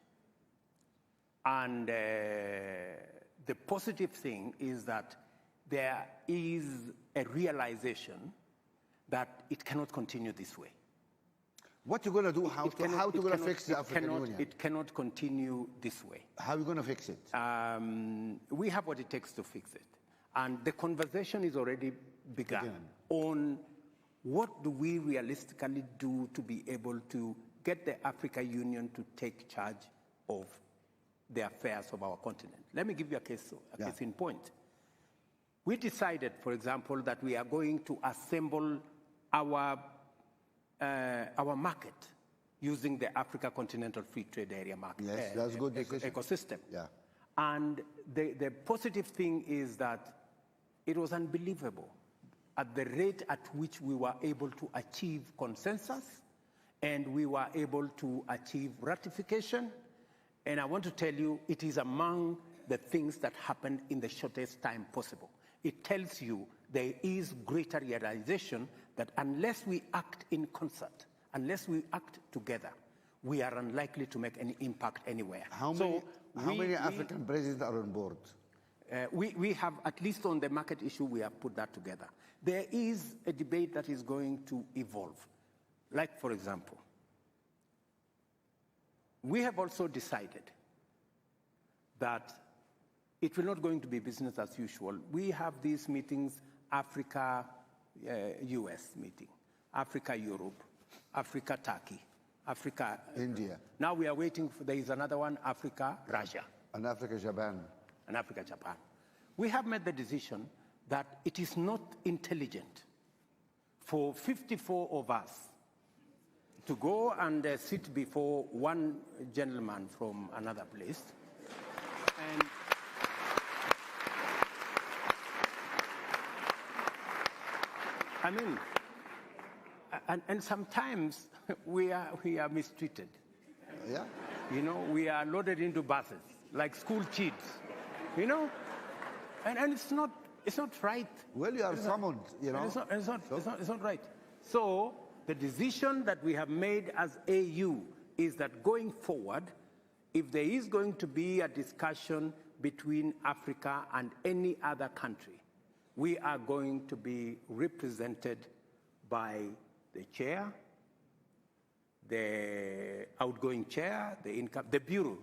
And the positive thing is that there is a realization that it cannot continue this way. What are you going to do? How are you going to fix the African Union? It cannot continue this way. How are you going to fix it? We have what it takes to fix it. And the conversation is already begun on what do we realistically do to be able to get the African Union to take charge of the affairs of our continent. Let me give you a case in point. We decided, for example, that we are going to assemble our market using the Africa Continental Free Trade Area market. Yes, that's good decision. Ecosystem. Yeah. And the positive thing is that it was unbelievable at the rate at which we were able to achieve consensus and we were able to achieve ratification. And I want to tell you, it is among the things that happened in the shortest time possible. It tells you there is greater realization that unless we act in concert, unless we act together, we are unlikely to make any impact anywhere. How many African presidents are on board? We have, at least on the market issue, we have put that together. There is a debate that is going to evolve. Like, for example, we have also decided that it will not going to be business as usual. We have these meetings, Africa, US meeting, Africa, Europe, Africa, Turkey, Africa, India. Now we are waiting for, there is another one, Africa, Russia. And Africa, Japan. And Africa, Japan. We have made the decision that it is not intelligent for 54 of us to go and sit before one gentleman from another place I mean, and sometimes we are mistreated. Yeah. You know, we are loaded into buses like school kids. You know, and it's not right. Well, you are summoned, you know. It's not right. So the decision that we have made as AU is that going forward, if there is going to be a discussion between Africa and any other country, we are going to be represented by the chair, the outgoing chair, the bureau.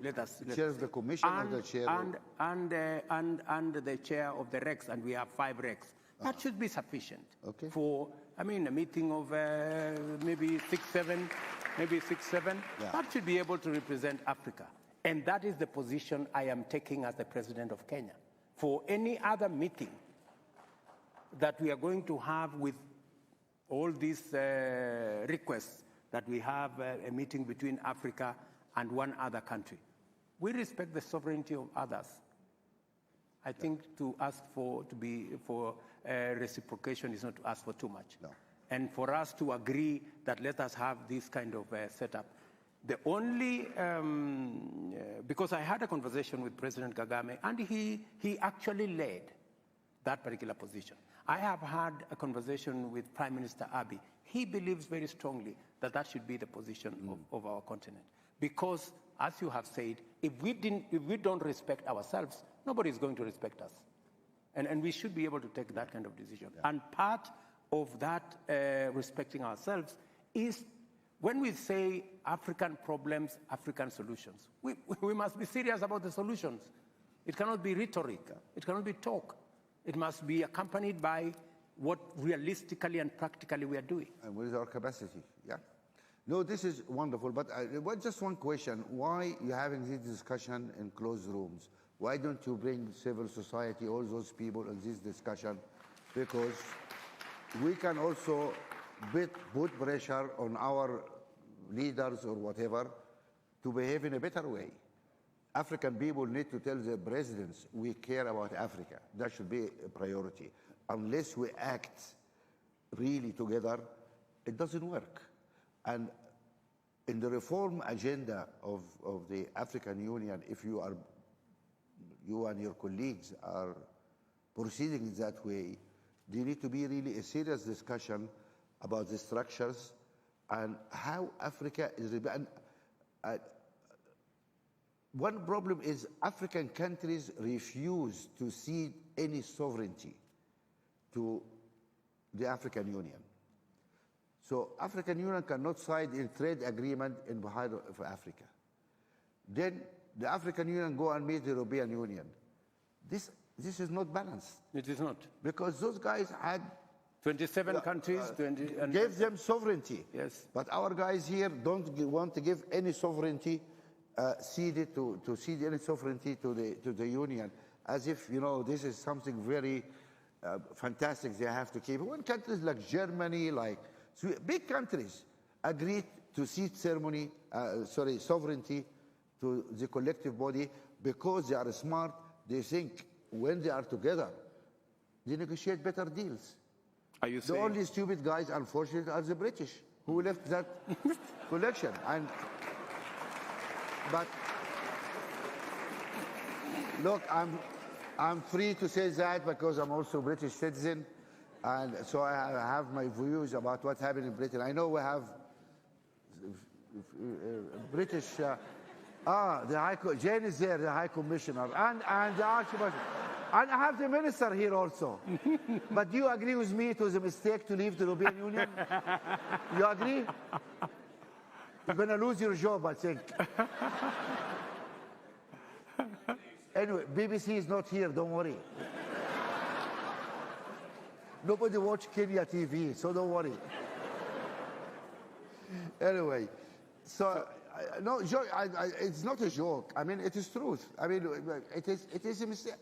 Chair of the commission or the chair? And the chair of the REX, and we have 5 REX. That should be sufficient for, I mean, a meeting of maybe 6, 7. Yeah. That should be able to represent Africa. And that is the position I am taking as the president of Kenya. For any other meeting that we are going to have with all these requests, that we have a meeting between Africa and one other country. We respect the sovereignty of others. I think to ask for reciprocation is not to ask for too much. No. And for us to agree that let us have this kind of setup. The only, because I had a conversation with President Kagame, and he actually led that particular position. I have had a conversation with Prime Minister Abiy. He believes very strongly that that should be the position of our continent. Because, as you have said, if we don't respect ourselves, nobody is going to respect us. And we should be able to take that kind of decision. Yeah. And part of that respecting ourselves is when we say African problems, African solutions. We must be serious about the solutions. It cannot be rhetoric. It cannot be talk. It must be accompanied by what realistically and practically we are doing. And what is our capacity? Yeah. No, this is wonderful. But just one question. Why are you having this discussion in closed rooms? Why don't you bring civil society, all those people in this discussion? Because we can also put pressure on our leaders or whatever to behave in a better way. African people need to tell their presidents, we care about Africa. That should be a priority. Unless we act really together, it doesn't work. And in the reform agenda of the African Union, if you and your colleagues are proceeding that way, there need to be really a serious discussion about the structures and how Africa is. One problem is African countries refuse to cede any sovereignty to the African Union. So African Union cannot sign a trade agreement in behalf of Africa. Then the African Union go and meet the European Union. This is not balanced. It is not. Because those guys had 27 countries, gave them sovereignty. Yes. But our guys here don't want to give any sovereignty, cede any sovereignty to the Union, as if, you know, this is something very fantastic they have to keep. When countries like Germany, like big countries, agreed to cede sovereignty to the collective body because they are smart, they think when they are together, they negotiate better deals. Are you saying? The only stupid guys, unfortunately, are the British, who left that collection. But look, I'm free to say that because I'm also a British citizen, and so I have my views about what happened in Britain. I know we have British. Jane is there, the High Commissioner, and the Archbishop. And I have the minister here also. But do you agree with me it was a mistake to leave the European Union? You agree? You're going to lose your job, I think. Anyway, BBC is not here, don't worry. Nobody watch Kenya TV, so don't worry. Anyway, so no, it's not a joke. I mean, it is truth. I mean, it is a mistake.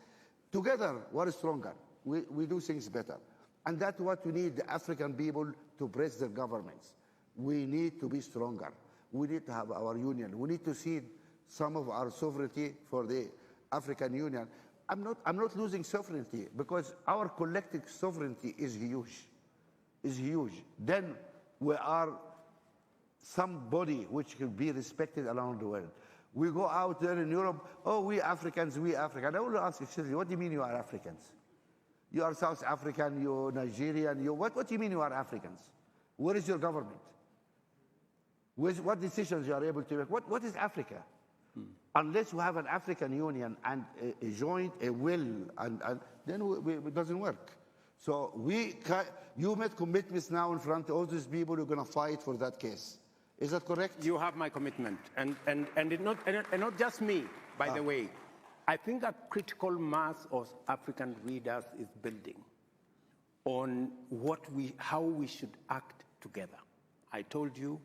Together, we're stronger. We do things better. And that's what we need the African people to press their governments. We need to be stronger. We need to have our union. We need to cede some of our sovereignty for the African Union. I'm not losing sovereignty because our collective sovereignty is huge. is huge. Then we are somebody which can be respected around the world. We go out there in Europe, oh, we Africans, we African. I want to ask you, seriously, what do you mean you are Africans? You are South African, you're Nigerian, what do you mean you are Africans? Where is your government? What decisions you are able to make? What is Africa? Unless we have an African Union and a joint, a will, and then it doesn't work. So you made commitments now in front of all these people who are going to fight for that case. Is that correct? You have my commitment, and not just me, by the way. I think a critical mass of African leaders is building on how we should act together. I told you,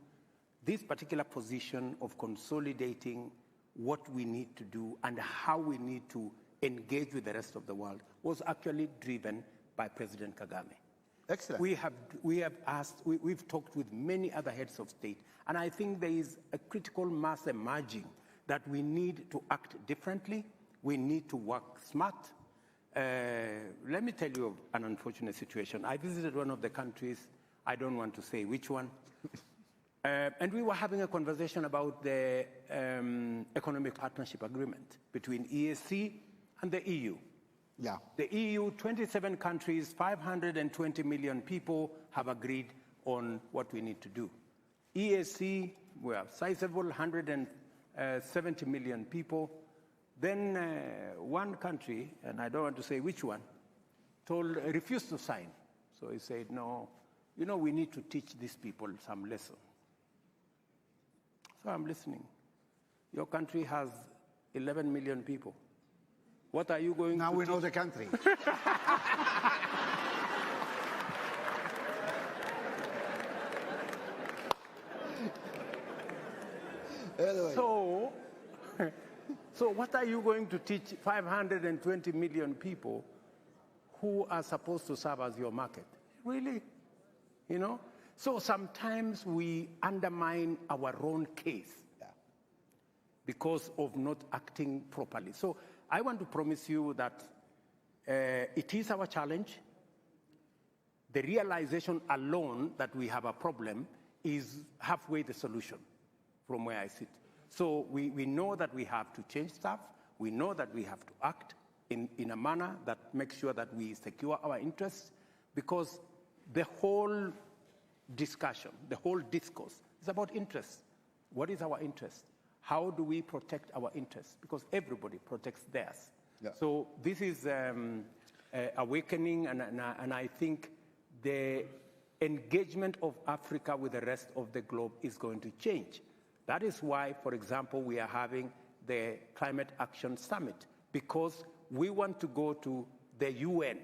this particular position of consolidating what we need to do and how we need to engage with the rest of the world was actually driven by President Kagame. Excellent. We've talked with many other heads of state, and I think there is a critical mass emerging that we need to act differently. We need to work smart. Let me tell you of an unfortunate situation. I visited one of the countries, I don't want to say which one, and we were having a conversation about the economic partnership agreement between EAC and the EU. Yeah. The EU, 27 countries, 520 million people have agreed on what we need to do. EAC, we are sizable, 170 million people. Then one country, and I don't want to say which one, refused to sign. So he said, no, we need to teach these people some lesson. So I'm listening. Your country has 11 million people. What are you going now to we teach? know the country. Anyway. So what are you going to teach 520 million people who are supposed to serve as your market? Really? So sometimes we undermine our own case because of not acting properly. So I want to promise you that it is our challenge. The realization alone that we have a problem is halfway the solution from where I sit. So we know that we have to change stuff. We know that we have to act in a manner that makes sure that we secure our interests, because the whole discussion, the whole discourse is about interests. What is our interest? How do we protect our interests? Because everybody protects theirs. Yeah. So this is awakening, and I think the engagement of Africa with the rest of the globe is going to change. That is why, for example, we are having the Climate Action Summit, because we want to go to the UN.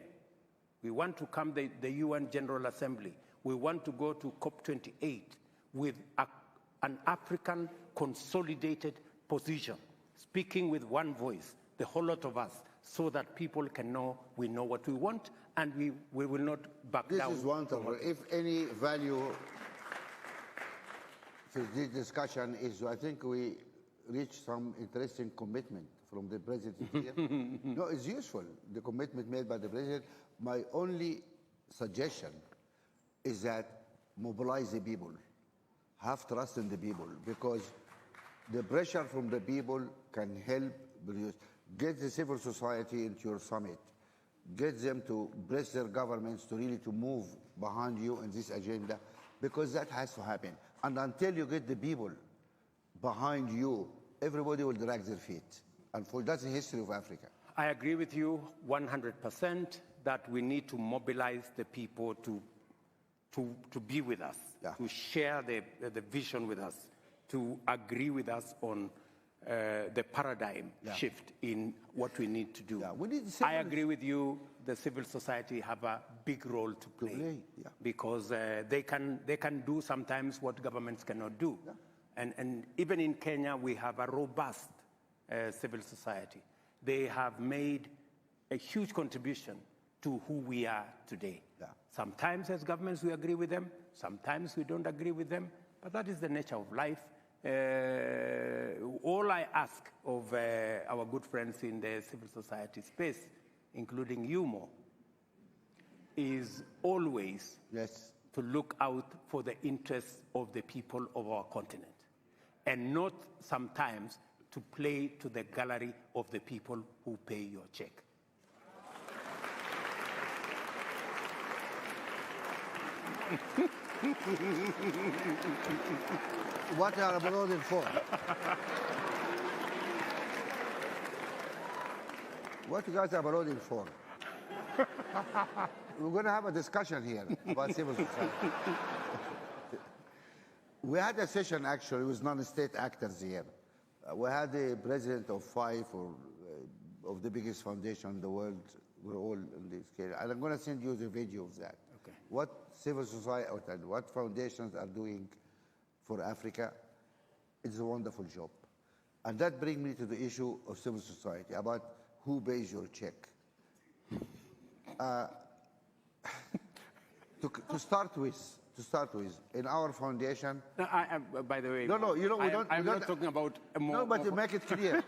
We want to come to the UN General Assembly. We want to go to COP28 with an African consolidated position, speaking with one voice, the whole lot of us, so that people can know we know what we want, and we will not back down. This is wonderful. If any value to this discussion is, I think we reached some interesting commitment from the president here. No, it's useful, the commitment made by the president. My only suggestion is that mobilize the people, have trust in the people, because the pressure from the people can help produce. Get the civil society into your summit. Get them to press their governments to really to move behind you in this agenda, because that has to happen. And until you get the people behind you, everybody will drag their feet. And that's the history of Africa. I agree with you 100% that we need to mobilize the people to be with us, to share the vision with us, to agree with us on the paradigm shift in what we need to do. I agree with you, the civil society have a big role to play, because they can do sometimes what governments cannot do. And even in Kenya, we have a robust civil society. They have made a huge contribution to who we are today. Sometimes as governments we agree with them, sometimes we don't agree with them, but that is the nature of life. All I ask of our good friends in the civil society space, including you, Mo, is always to look out for the interests of the people of our continent, and not sometimes to play to the gallery of the people who pay your check. What are applauding for? What you guys are applauding for? We're going to have a discussion here about civil society. We had a session actually with non-state actors here. We had the president of 5 of the biggest foundation in the world. We're all in this case. And I'm going to send you the video of that. Okay. What civil society, what foundations are doing for Africa, it's a wonderful job. And that brings me to the issue of civil society, about who pays your check. To start with, in our foundation. No, by the way, no, you know, I'm not talking about more. No, but to make it clear,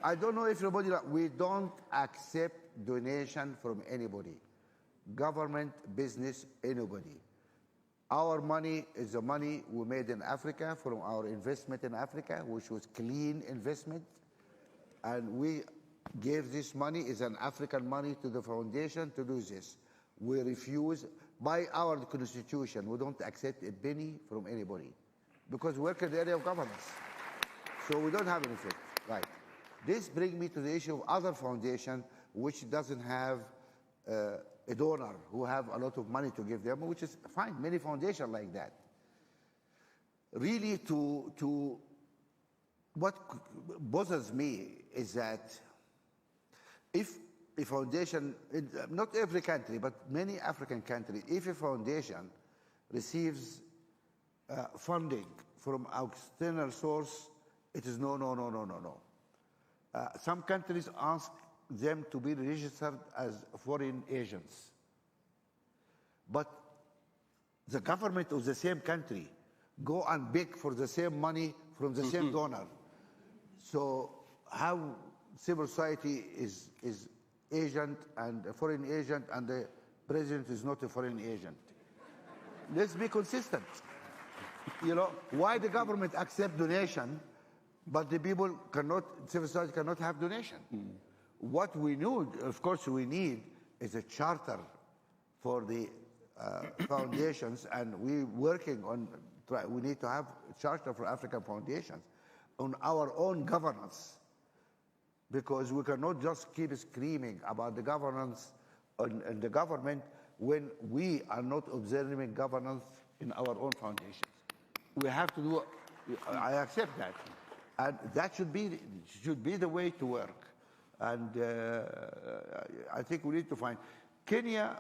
I don't know if everybody. We don't accept donation from anybody, government, business, anybody. Our money is the money we made in Africa from our investment in Africa, which was clean investment, and we gave this money as an African money to the foundation to do this. We refuse, by our constitution, we don't accept a penny from anybody because we work in the area of governance. So we don't have anything, right? This brings me to the issue of other foundation which doesn't have a donor who have a lot of money to give them, which is fine, many foundations like that. Really, what bothers me is that if a foundation, not every country, but many African countries, if a foundation receives funding from external source, it is no. Some countries ask them to be registered as foreign agents. But the government of the same country go and beg for the same money from the same donor. So how civil society is agent and a foreign agent, and the president is not a foreign agent? Let's be consistent. You know, why the government accept donation, but the people cannot, civil society cannot have donation? What we need, of course, we need is a charter for the foundations, and we're working on, we need to have a charter for African foundations on our own governance, because we cannot just keep screaming about the governance and the government when we are not observing governance in our own foundations. We have to do, I accept that, and that should be the way to work. And I think we need to find Kenya.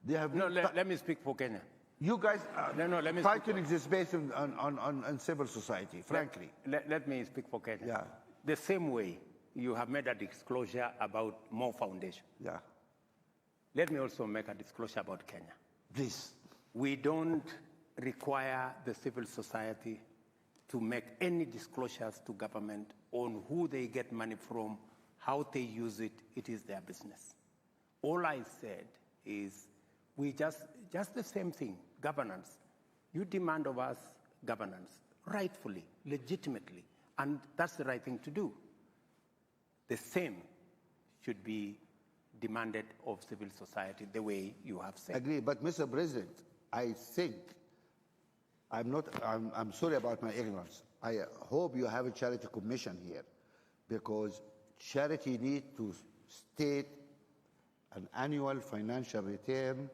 They have let me speak for Kenya. You guys are let me fighting this based on civil society, frankly. Let me speak for Kenya. Yeah. The same way you have made a disclosure about more foundation. Yeah. Let me also make a disclosure about Kenya. Please. We don't require the civil society to make any disclosures to government on who they get money from, how they use it. It is their business. All I said is we just the same thing, governance. You demand of us governance, rightfully, legitimately, and that's the right thing to do. The same should be demanded of civil society, the way you have said. Agree, but Mr. President, I think, I'm sorry about my ignorance. I hope you have a charity commission here, because charity needs to state an annual financial return,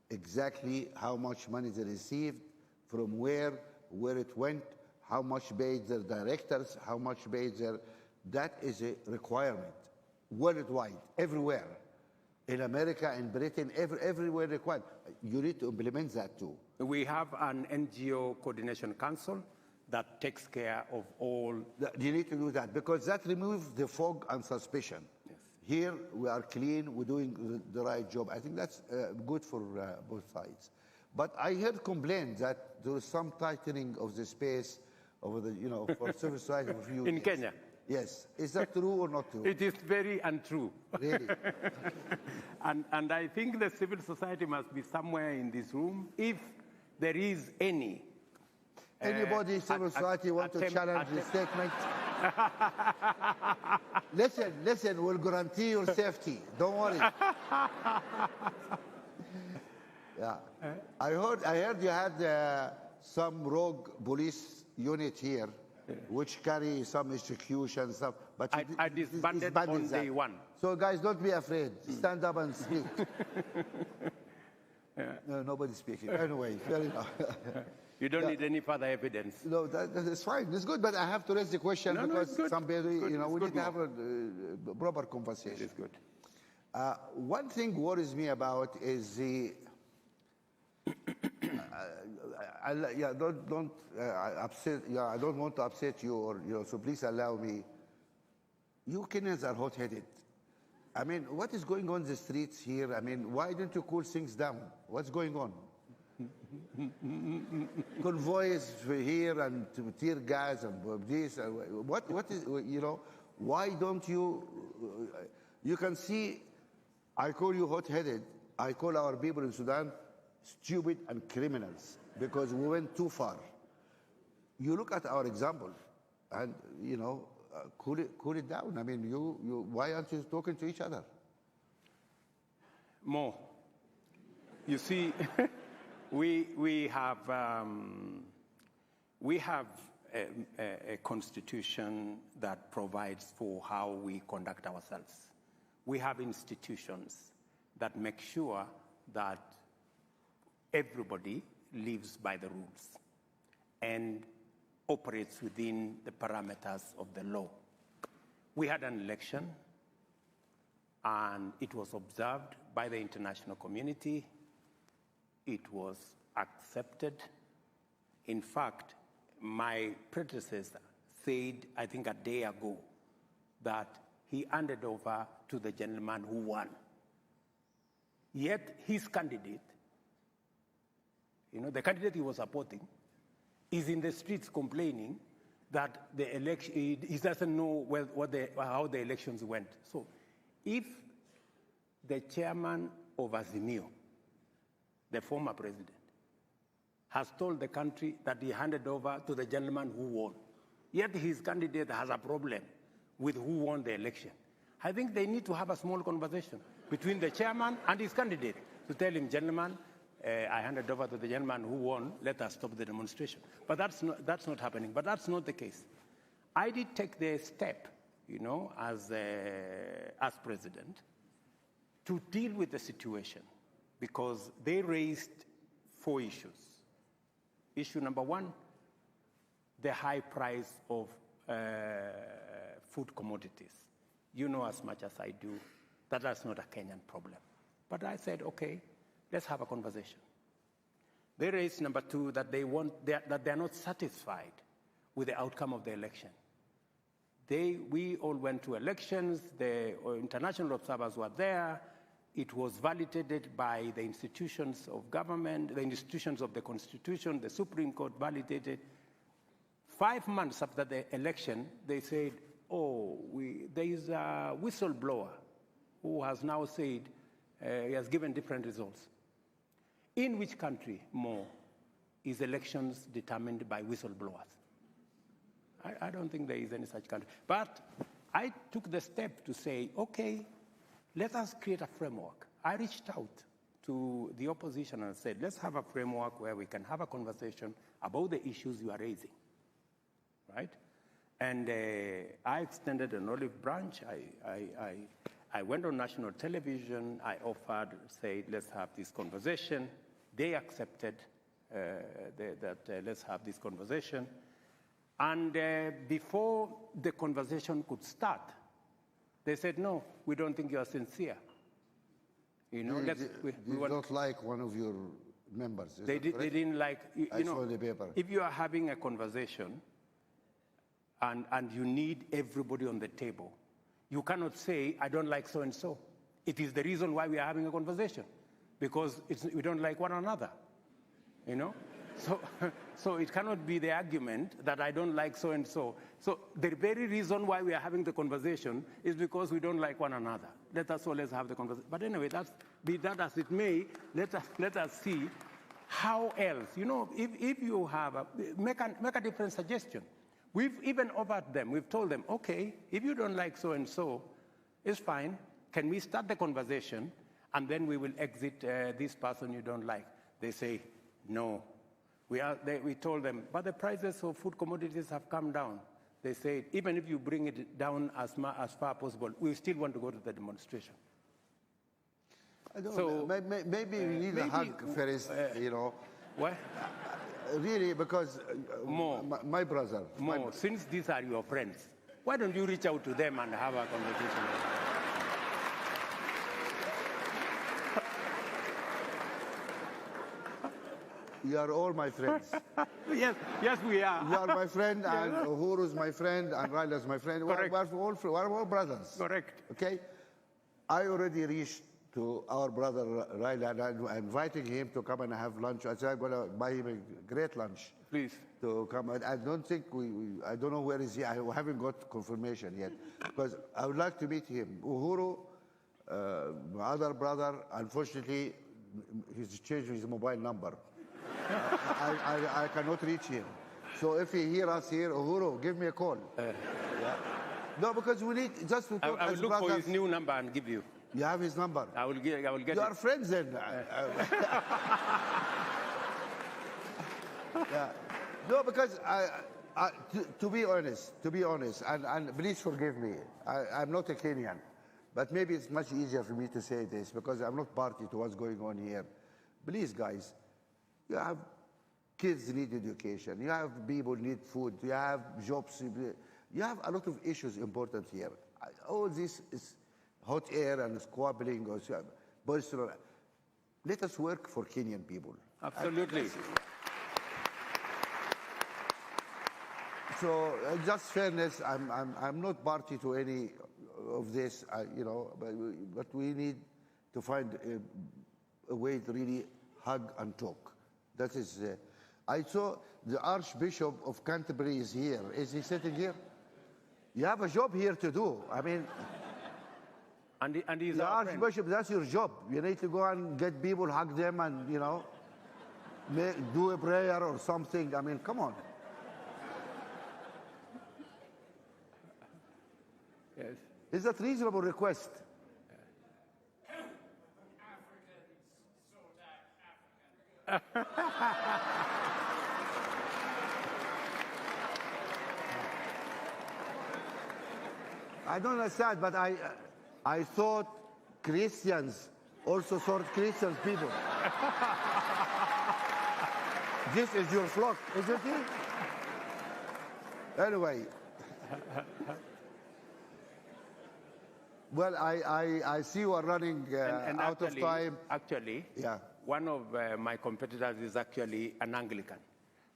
exactly how much money they received, from where it went, how much paid their directors, how much paid their... That is a requirement worldwide, everywhere. In America, in Britain, everywhere required. You need to implement that too. We have an NGO coordination council that takes care of all. You need to do that, because that removes the fog and suspicion. Yes. Here we are clean, we're doing the right job. I think that's good for both sides. But I heard complaints that there is some tightening of the space over the, for civil society for a few In years. Kenya? Yes. Is that true or not true? It is very untrue. Really? And I think the civil society must be somewhere in this room. If there is any Anybody in civil society want to challenge this statement? Listen, we'll guarantee your safety. Don't worry. Yeah. I heard you had some rogue police unit here, which carry some execution stuff. But I disbanded on day one. So guys, don't be afraid. Stand up and speak. No, nobody's speaking. Anyway, fair enough. You don't need any further evidence. No, that's fine. It's good, but I have to raise the question because somebody, we need to have a proper conversation. It's good. One thing worries me about is the. Don't upset. Yeah, I don't want to upset you, or so please allow me. You Kenyans are hot-headed. I mean, what is going on in the streets here? I mean, why don't you cool things down? What's going on? Convoys here and tear gas and this. What is, why don't you, you can see, I call you hot-headed. I call our people in Sudan stupid and criminals because we went too far. You look at our example and, cool it down. I mean, why aren't you talking to each other? More. You see, we have a constitution that provides for how we conduct ourselves. We have institutions that make sure that everybody lives by the rules and operates within the parameters of the law. We had an election, and it was observed by the international community. It was accepted. In fact, my predecessor said, I think a day ago, that he handed over to the gentleman who won. Yet his candidate, the candidate he was supporting, is in the streets complaining that the election, he doesn't know how the elections went. So if the chairman of Azimio, the former president, has told the country that he handed over to the gentleman who won, yet his candidate has a problem with who won the election, I think they need to have a small conversation between the chairman and his candidate to tell him, gentleman, I handed over to the gentleman who won, let us stop the demonstration. But that's not happening. But that's not the case. I did take the step, as president, to deal with the situation because they raised 4 issues. Issue number 1, the high price of food commodities. You know as much as I do that that's not a Kenyan problem. But I said, okay, let's have a conversation. They raised number 2, that that they're not satisfied with the outcome of the election. We all went to elections. The international observers were there. It was validated by the institutions of government, the institutions of the Constitution. The Supreme Court validated. 5 months after the election, they said, there is a whistleblower who has now said he has given different results. In which country, more, is elections determined by whistleblowers? I don't think there is any such country. But I took the step to say, okay, let us create a framework. I reached out to the opposition and said, let's have a framework where we can have a conversation about the issues you are raising, right? And I extended an olive branch. I went on national television. I offered, said, let's have this conversation. They accepted that let's have this conversation. And before the conversation could start, they said, no, we don't think you are sincere. We don't like one of your members. They didn't like, I saw the paper. If you are having a conversation and you need everybody on the table, you cannot say, I don't like so-and-so. It is the reason why we are having a conversation, because we don't like one another, So it cannot be the argument that I don't like so-and-so. So the very reason why we are having the conversation is because we don't like one another. Let us always have the conversation. But anyway, be that as it may, let us see how else. You know, if you have make a different suggestion. We've even offered them. We've told them, okay, if you don't like so-and-so, it's fine. Can we start the conversation, and then we will exit this person you don't like? They say, no. We told them, but the prices of food commodities have come down. They say, even if you bring it down as far as possible, we still want to go to the demonstration. I don't know. Maybe we need a hug first, you know. What? Really, because my brother. Since these are your friends, why don't you reach out to them and have a conversation? You are all my friends. Yes, we are. You are my friend, and Uhuru's my friend, and Raila's my friend. Correct. We're all brothers. Correct. Okay? I already reached to our brother Raila, and I'm inviting him to come and have lunch. I said I'm going to buy him a great lunch. Please. To come. I don't think I don't know where is he. I haven't got confirmation yet. Because I would like to meet him. Uhuru, my other brother, unfortunately, he's changed his mobile number. I cannot reach him. So if he hears us here, Uhuru, give me a call. Yeah. No, because we need just to talk. I will look brothers. for his new number and give you. You have his number? I will get you it. You are friends then. Yeah. No, because to be honest, and please forgive me, I'm not a Kenyan, but maybe it's much easier for me to say this because I'm not party to what's going on here. Please, guys, you have kids need education, you have people need food, you have jobs, you have a lot of issues important here. All this is hot air and squabbling or personal. Let us work for Kenyan people. Absolutely. So just fairness, I'm not party to any of this, you know, but we need to find a way to really hug and talk. That is, I saw the Archbishop of Canterbury is here. Is he sitting here? You have a job here to do. I mean, and he's the our friend. Archbishop, that's your job. You need to go and get people, hug them, and, you know, do a prayer or something. I mean, come on. Yes. Is that a reasonable request? I don't understand, but I thought Christians also sort Christian people. This is your flock, isn't it? Anyway. Well, I see you are running and out actually, of time. Actually, yeah. One of my competitors is actually an Anglican.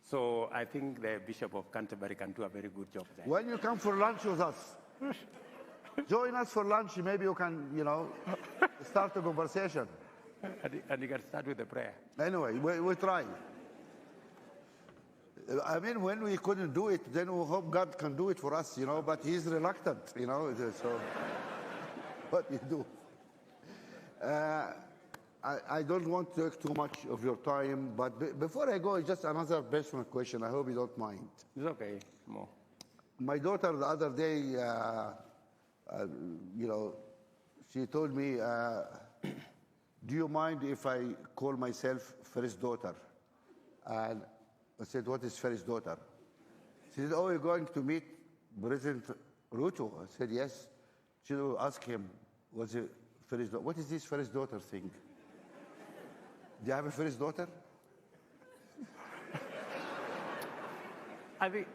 So I think the Bishop of Canterbury can do a very good job there. When you come for lunch with us, join us for lunch. Maybe you can, you know, start a conversation. And you can start with a prayer. Anyway, we'll try. I mean, when we couldn't do it, then we hope God can do it for us, you know, but he's reluctant, you know, so what you do. I don't want to take too much of your time, but before I go, just another personal question. I hope you don't mind. It's okay. More. My daughter the other day, you know, she told me, do you mind if I call myself first daughter? And I said, what is first daughter? She said, oh, you're going to meet President Ruto. I said, yes. She will ask him, what's the first daughter? What is this first daughter thing? Do you have a first daughter? I think,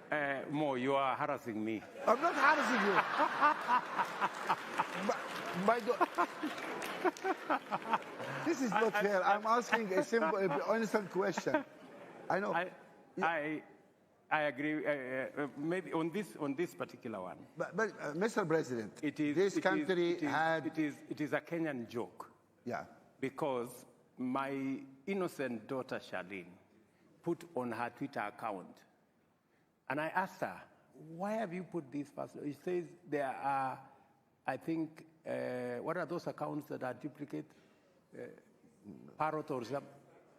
Mo, you are harassing me. I'm not harassing you. This is not fair. I'm asking a simple, honest question. I know. I agree. Maybe on this particular one. But Mr. President, it is a Kenyan joke. Yeah. Because my innocent daughter Charlene put on her Twitter account. And I asked her, why have you put this password? She says there are, I think, what are those accounts that are duplicate? Parrot or something?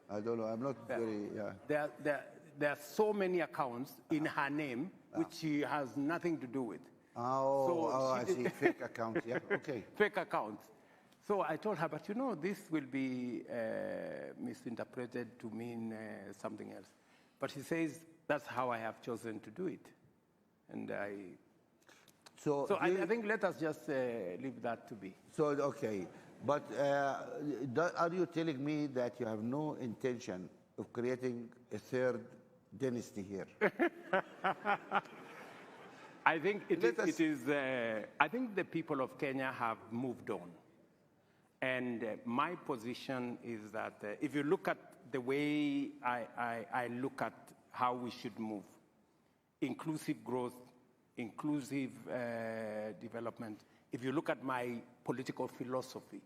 I don't know. I'm not very, yeah. There are so many accounts in her name, which she has nothing to do with. I see. Fake accounts, yeah, okay. Fake accounts. So I told her, but you know, this will be misinterpreted to mean something else. But she says, that's how I have chosen to do it. And I think let us just leave that to be. So, okay. But are you telling me that you have no intention of creating a third dynasty here? I think I think the people of Kenya have moved on. And my position is that if you look at the way I look at how we should move, inclusive growth, inclusive development, if you look at my political philosophy,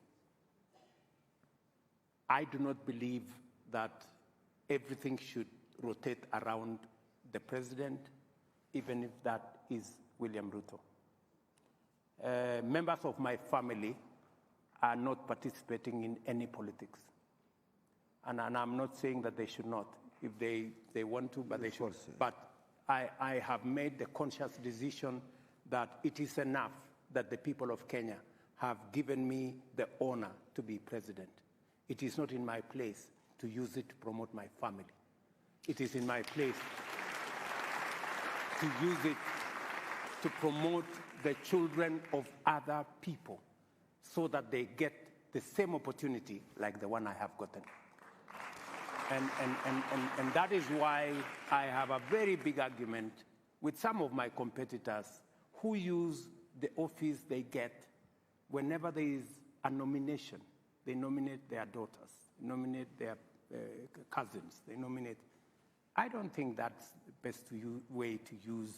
I do not believe that everything should rotate around the president, even if that is William Ruto. Members of my family are not participating in any politics. And I'm not saying that they should not. If they want to, but they should. But I have made the conscious decision that it is enough that the people of Kenya have given me the honor to be president. It is not in my place to use it to promote my family. It is in my place to use it to promote the children of other people so that they get the same opportunity like the one I have gotten. And that is why I have a very big argument with some of my competitors who use the office they get whenever there is a nomination. They nominate their daughters, nominate their cousins, they nominate. I don't think that's the best way to use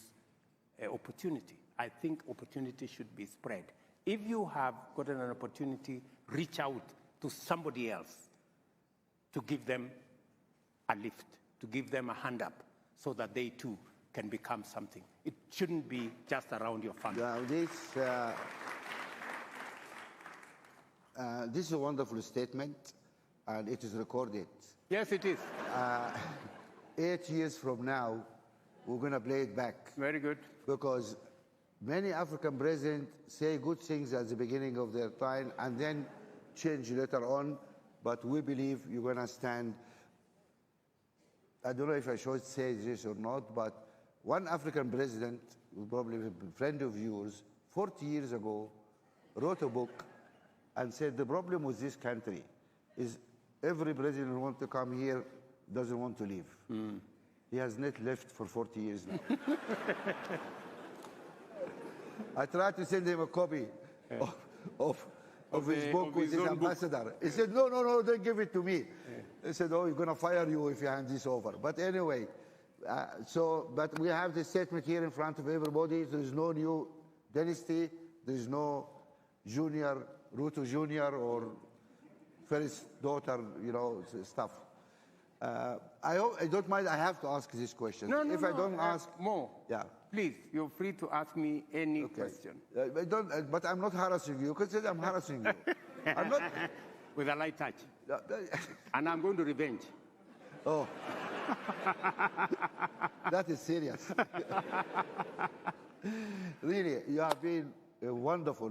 opportunity. I think opportunity should be spread. If you have gotten an opportunity, reach out to somebody else to give them a lift, to give them a hand up, so that they too can become something. It shouldn't be just around your family. This is a wonderful statement, and it is recorded. Yes, it is. 8 years from now, we're going to play it back. Very good. Because many African presidents say good things at the beginning of their time and then change later on, but we believe you're going to stand. I don't know if I should say this or not, but one African president, who probably a friend of yours, 40 years ago, wrote a book and said the problem with this country is every president who wants to come here doesn't want to leave. He has not left for 40 years now. I tried to send him a copy of his book with his ambassador. He said, no, don't give it to me. He said, oh, he's going to fire you if you hand this over. But anyway, but we have the statement here in front of everybody. There is no new dynasty. There is no junior, Ruto Jr. or first daughter, stuff. I don't mind. I have to ask this question. No, if I don't ask more. Yeah. Please, you're free to ask me any question. But I'm not harassing you because I'm harassing you. I'm not. With a light touch. And I'm going to revenge. Oh. That is serious. Really, you have been a wonderful,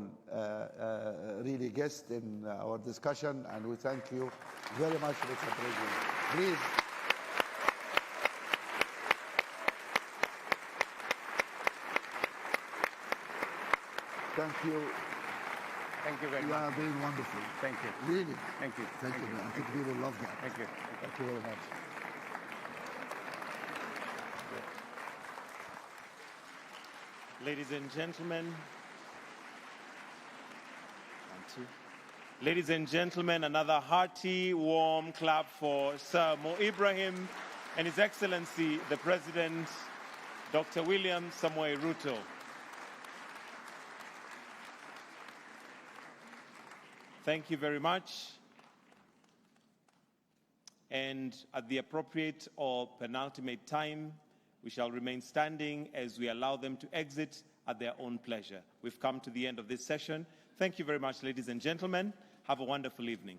really guest in our discussion, and we thank you very much, Mr. President. Please. Thank you. Thank you very much. You have been wonderful. Thank you. Really. Thank you. Thank you. I think people love that. Thank you. Thank you very much. Ladies and gentlemen, ladies and gentlemen, another hearty, warm clap for Sir Mo Ibrahim and His Excellency, the President, Dr. William Samoei Ruto. Thank you very much. and at the appropriate or penultimate time, we shall remain standing as we allow them to exit at their own pleasure. We've come to the end of this session. Thank you very much, ladies and gentlemen. Have a wonderful evening.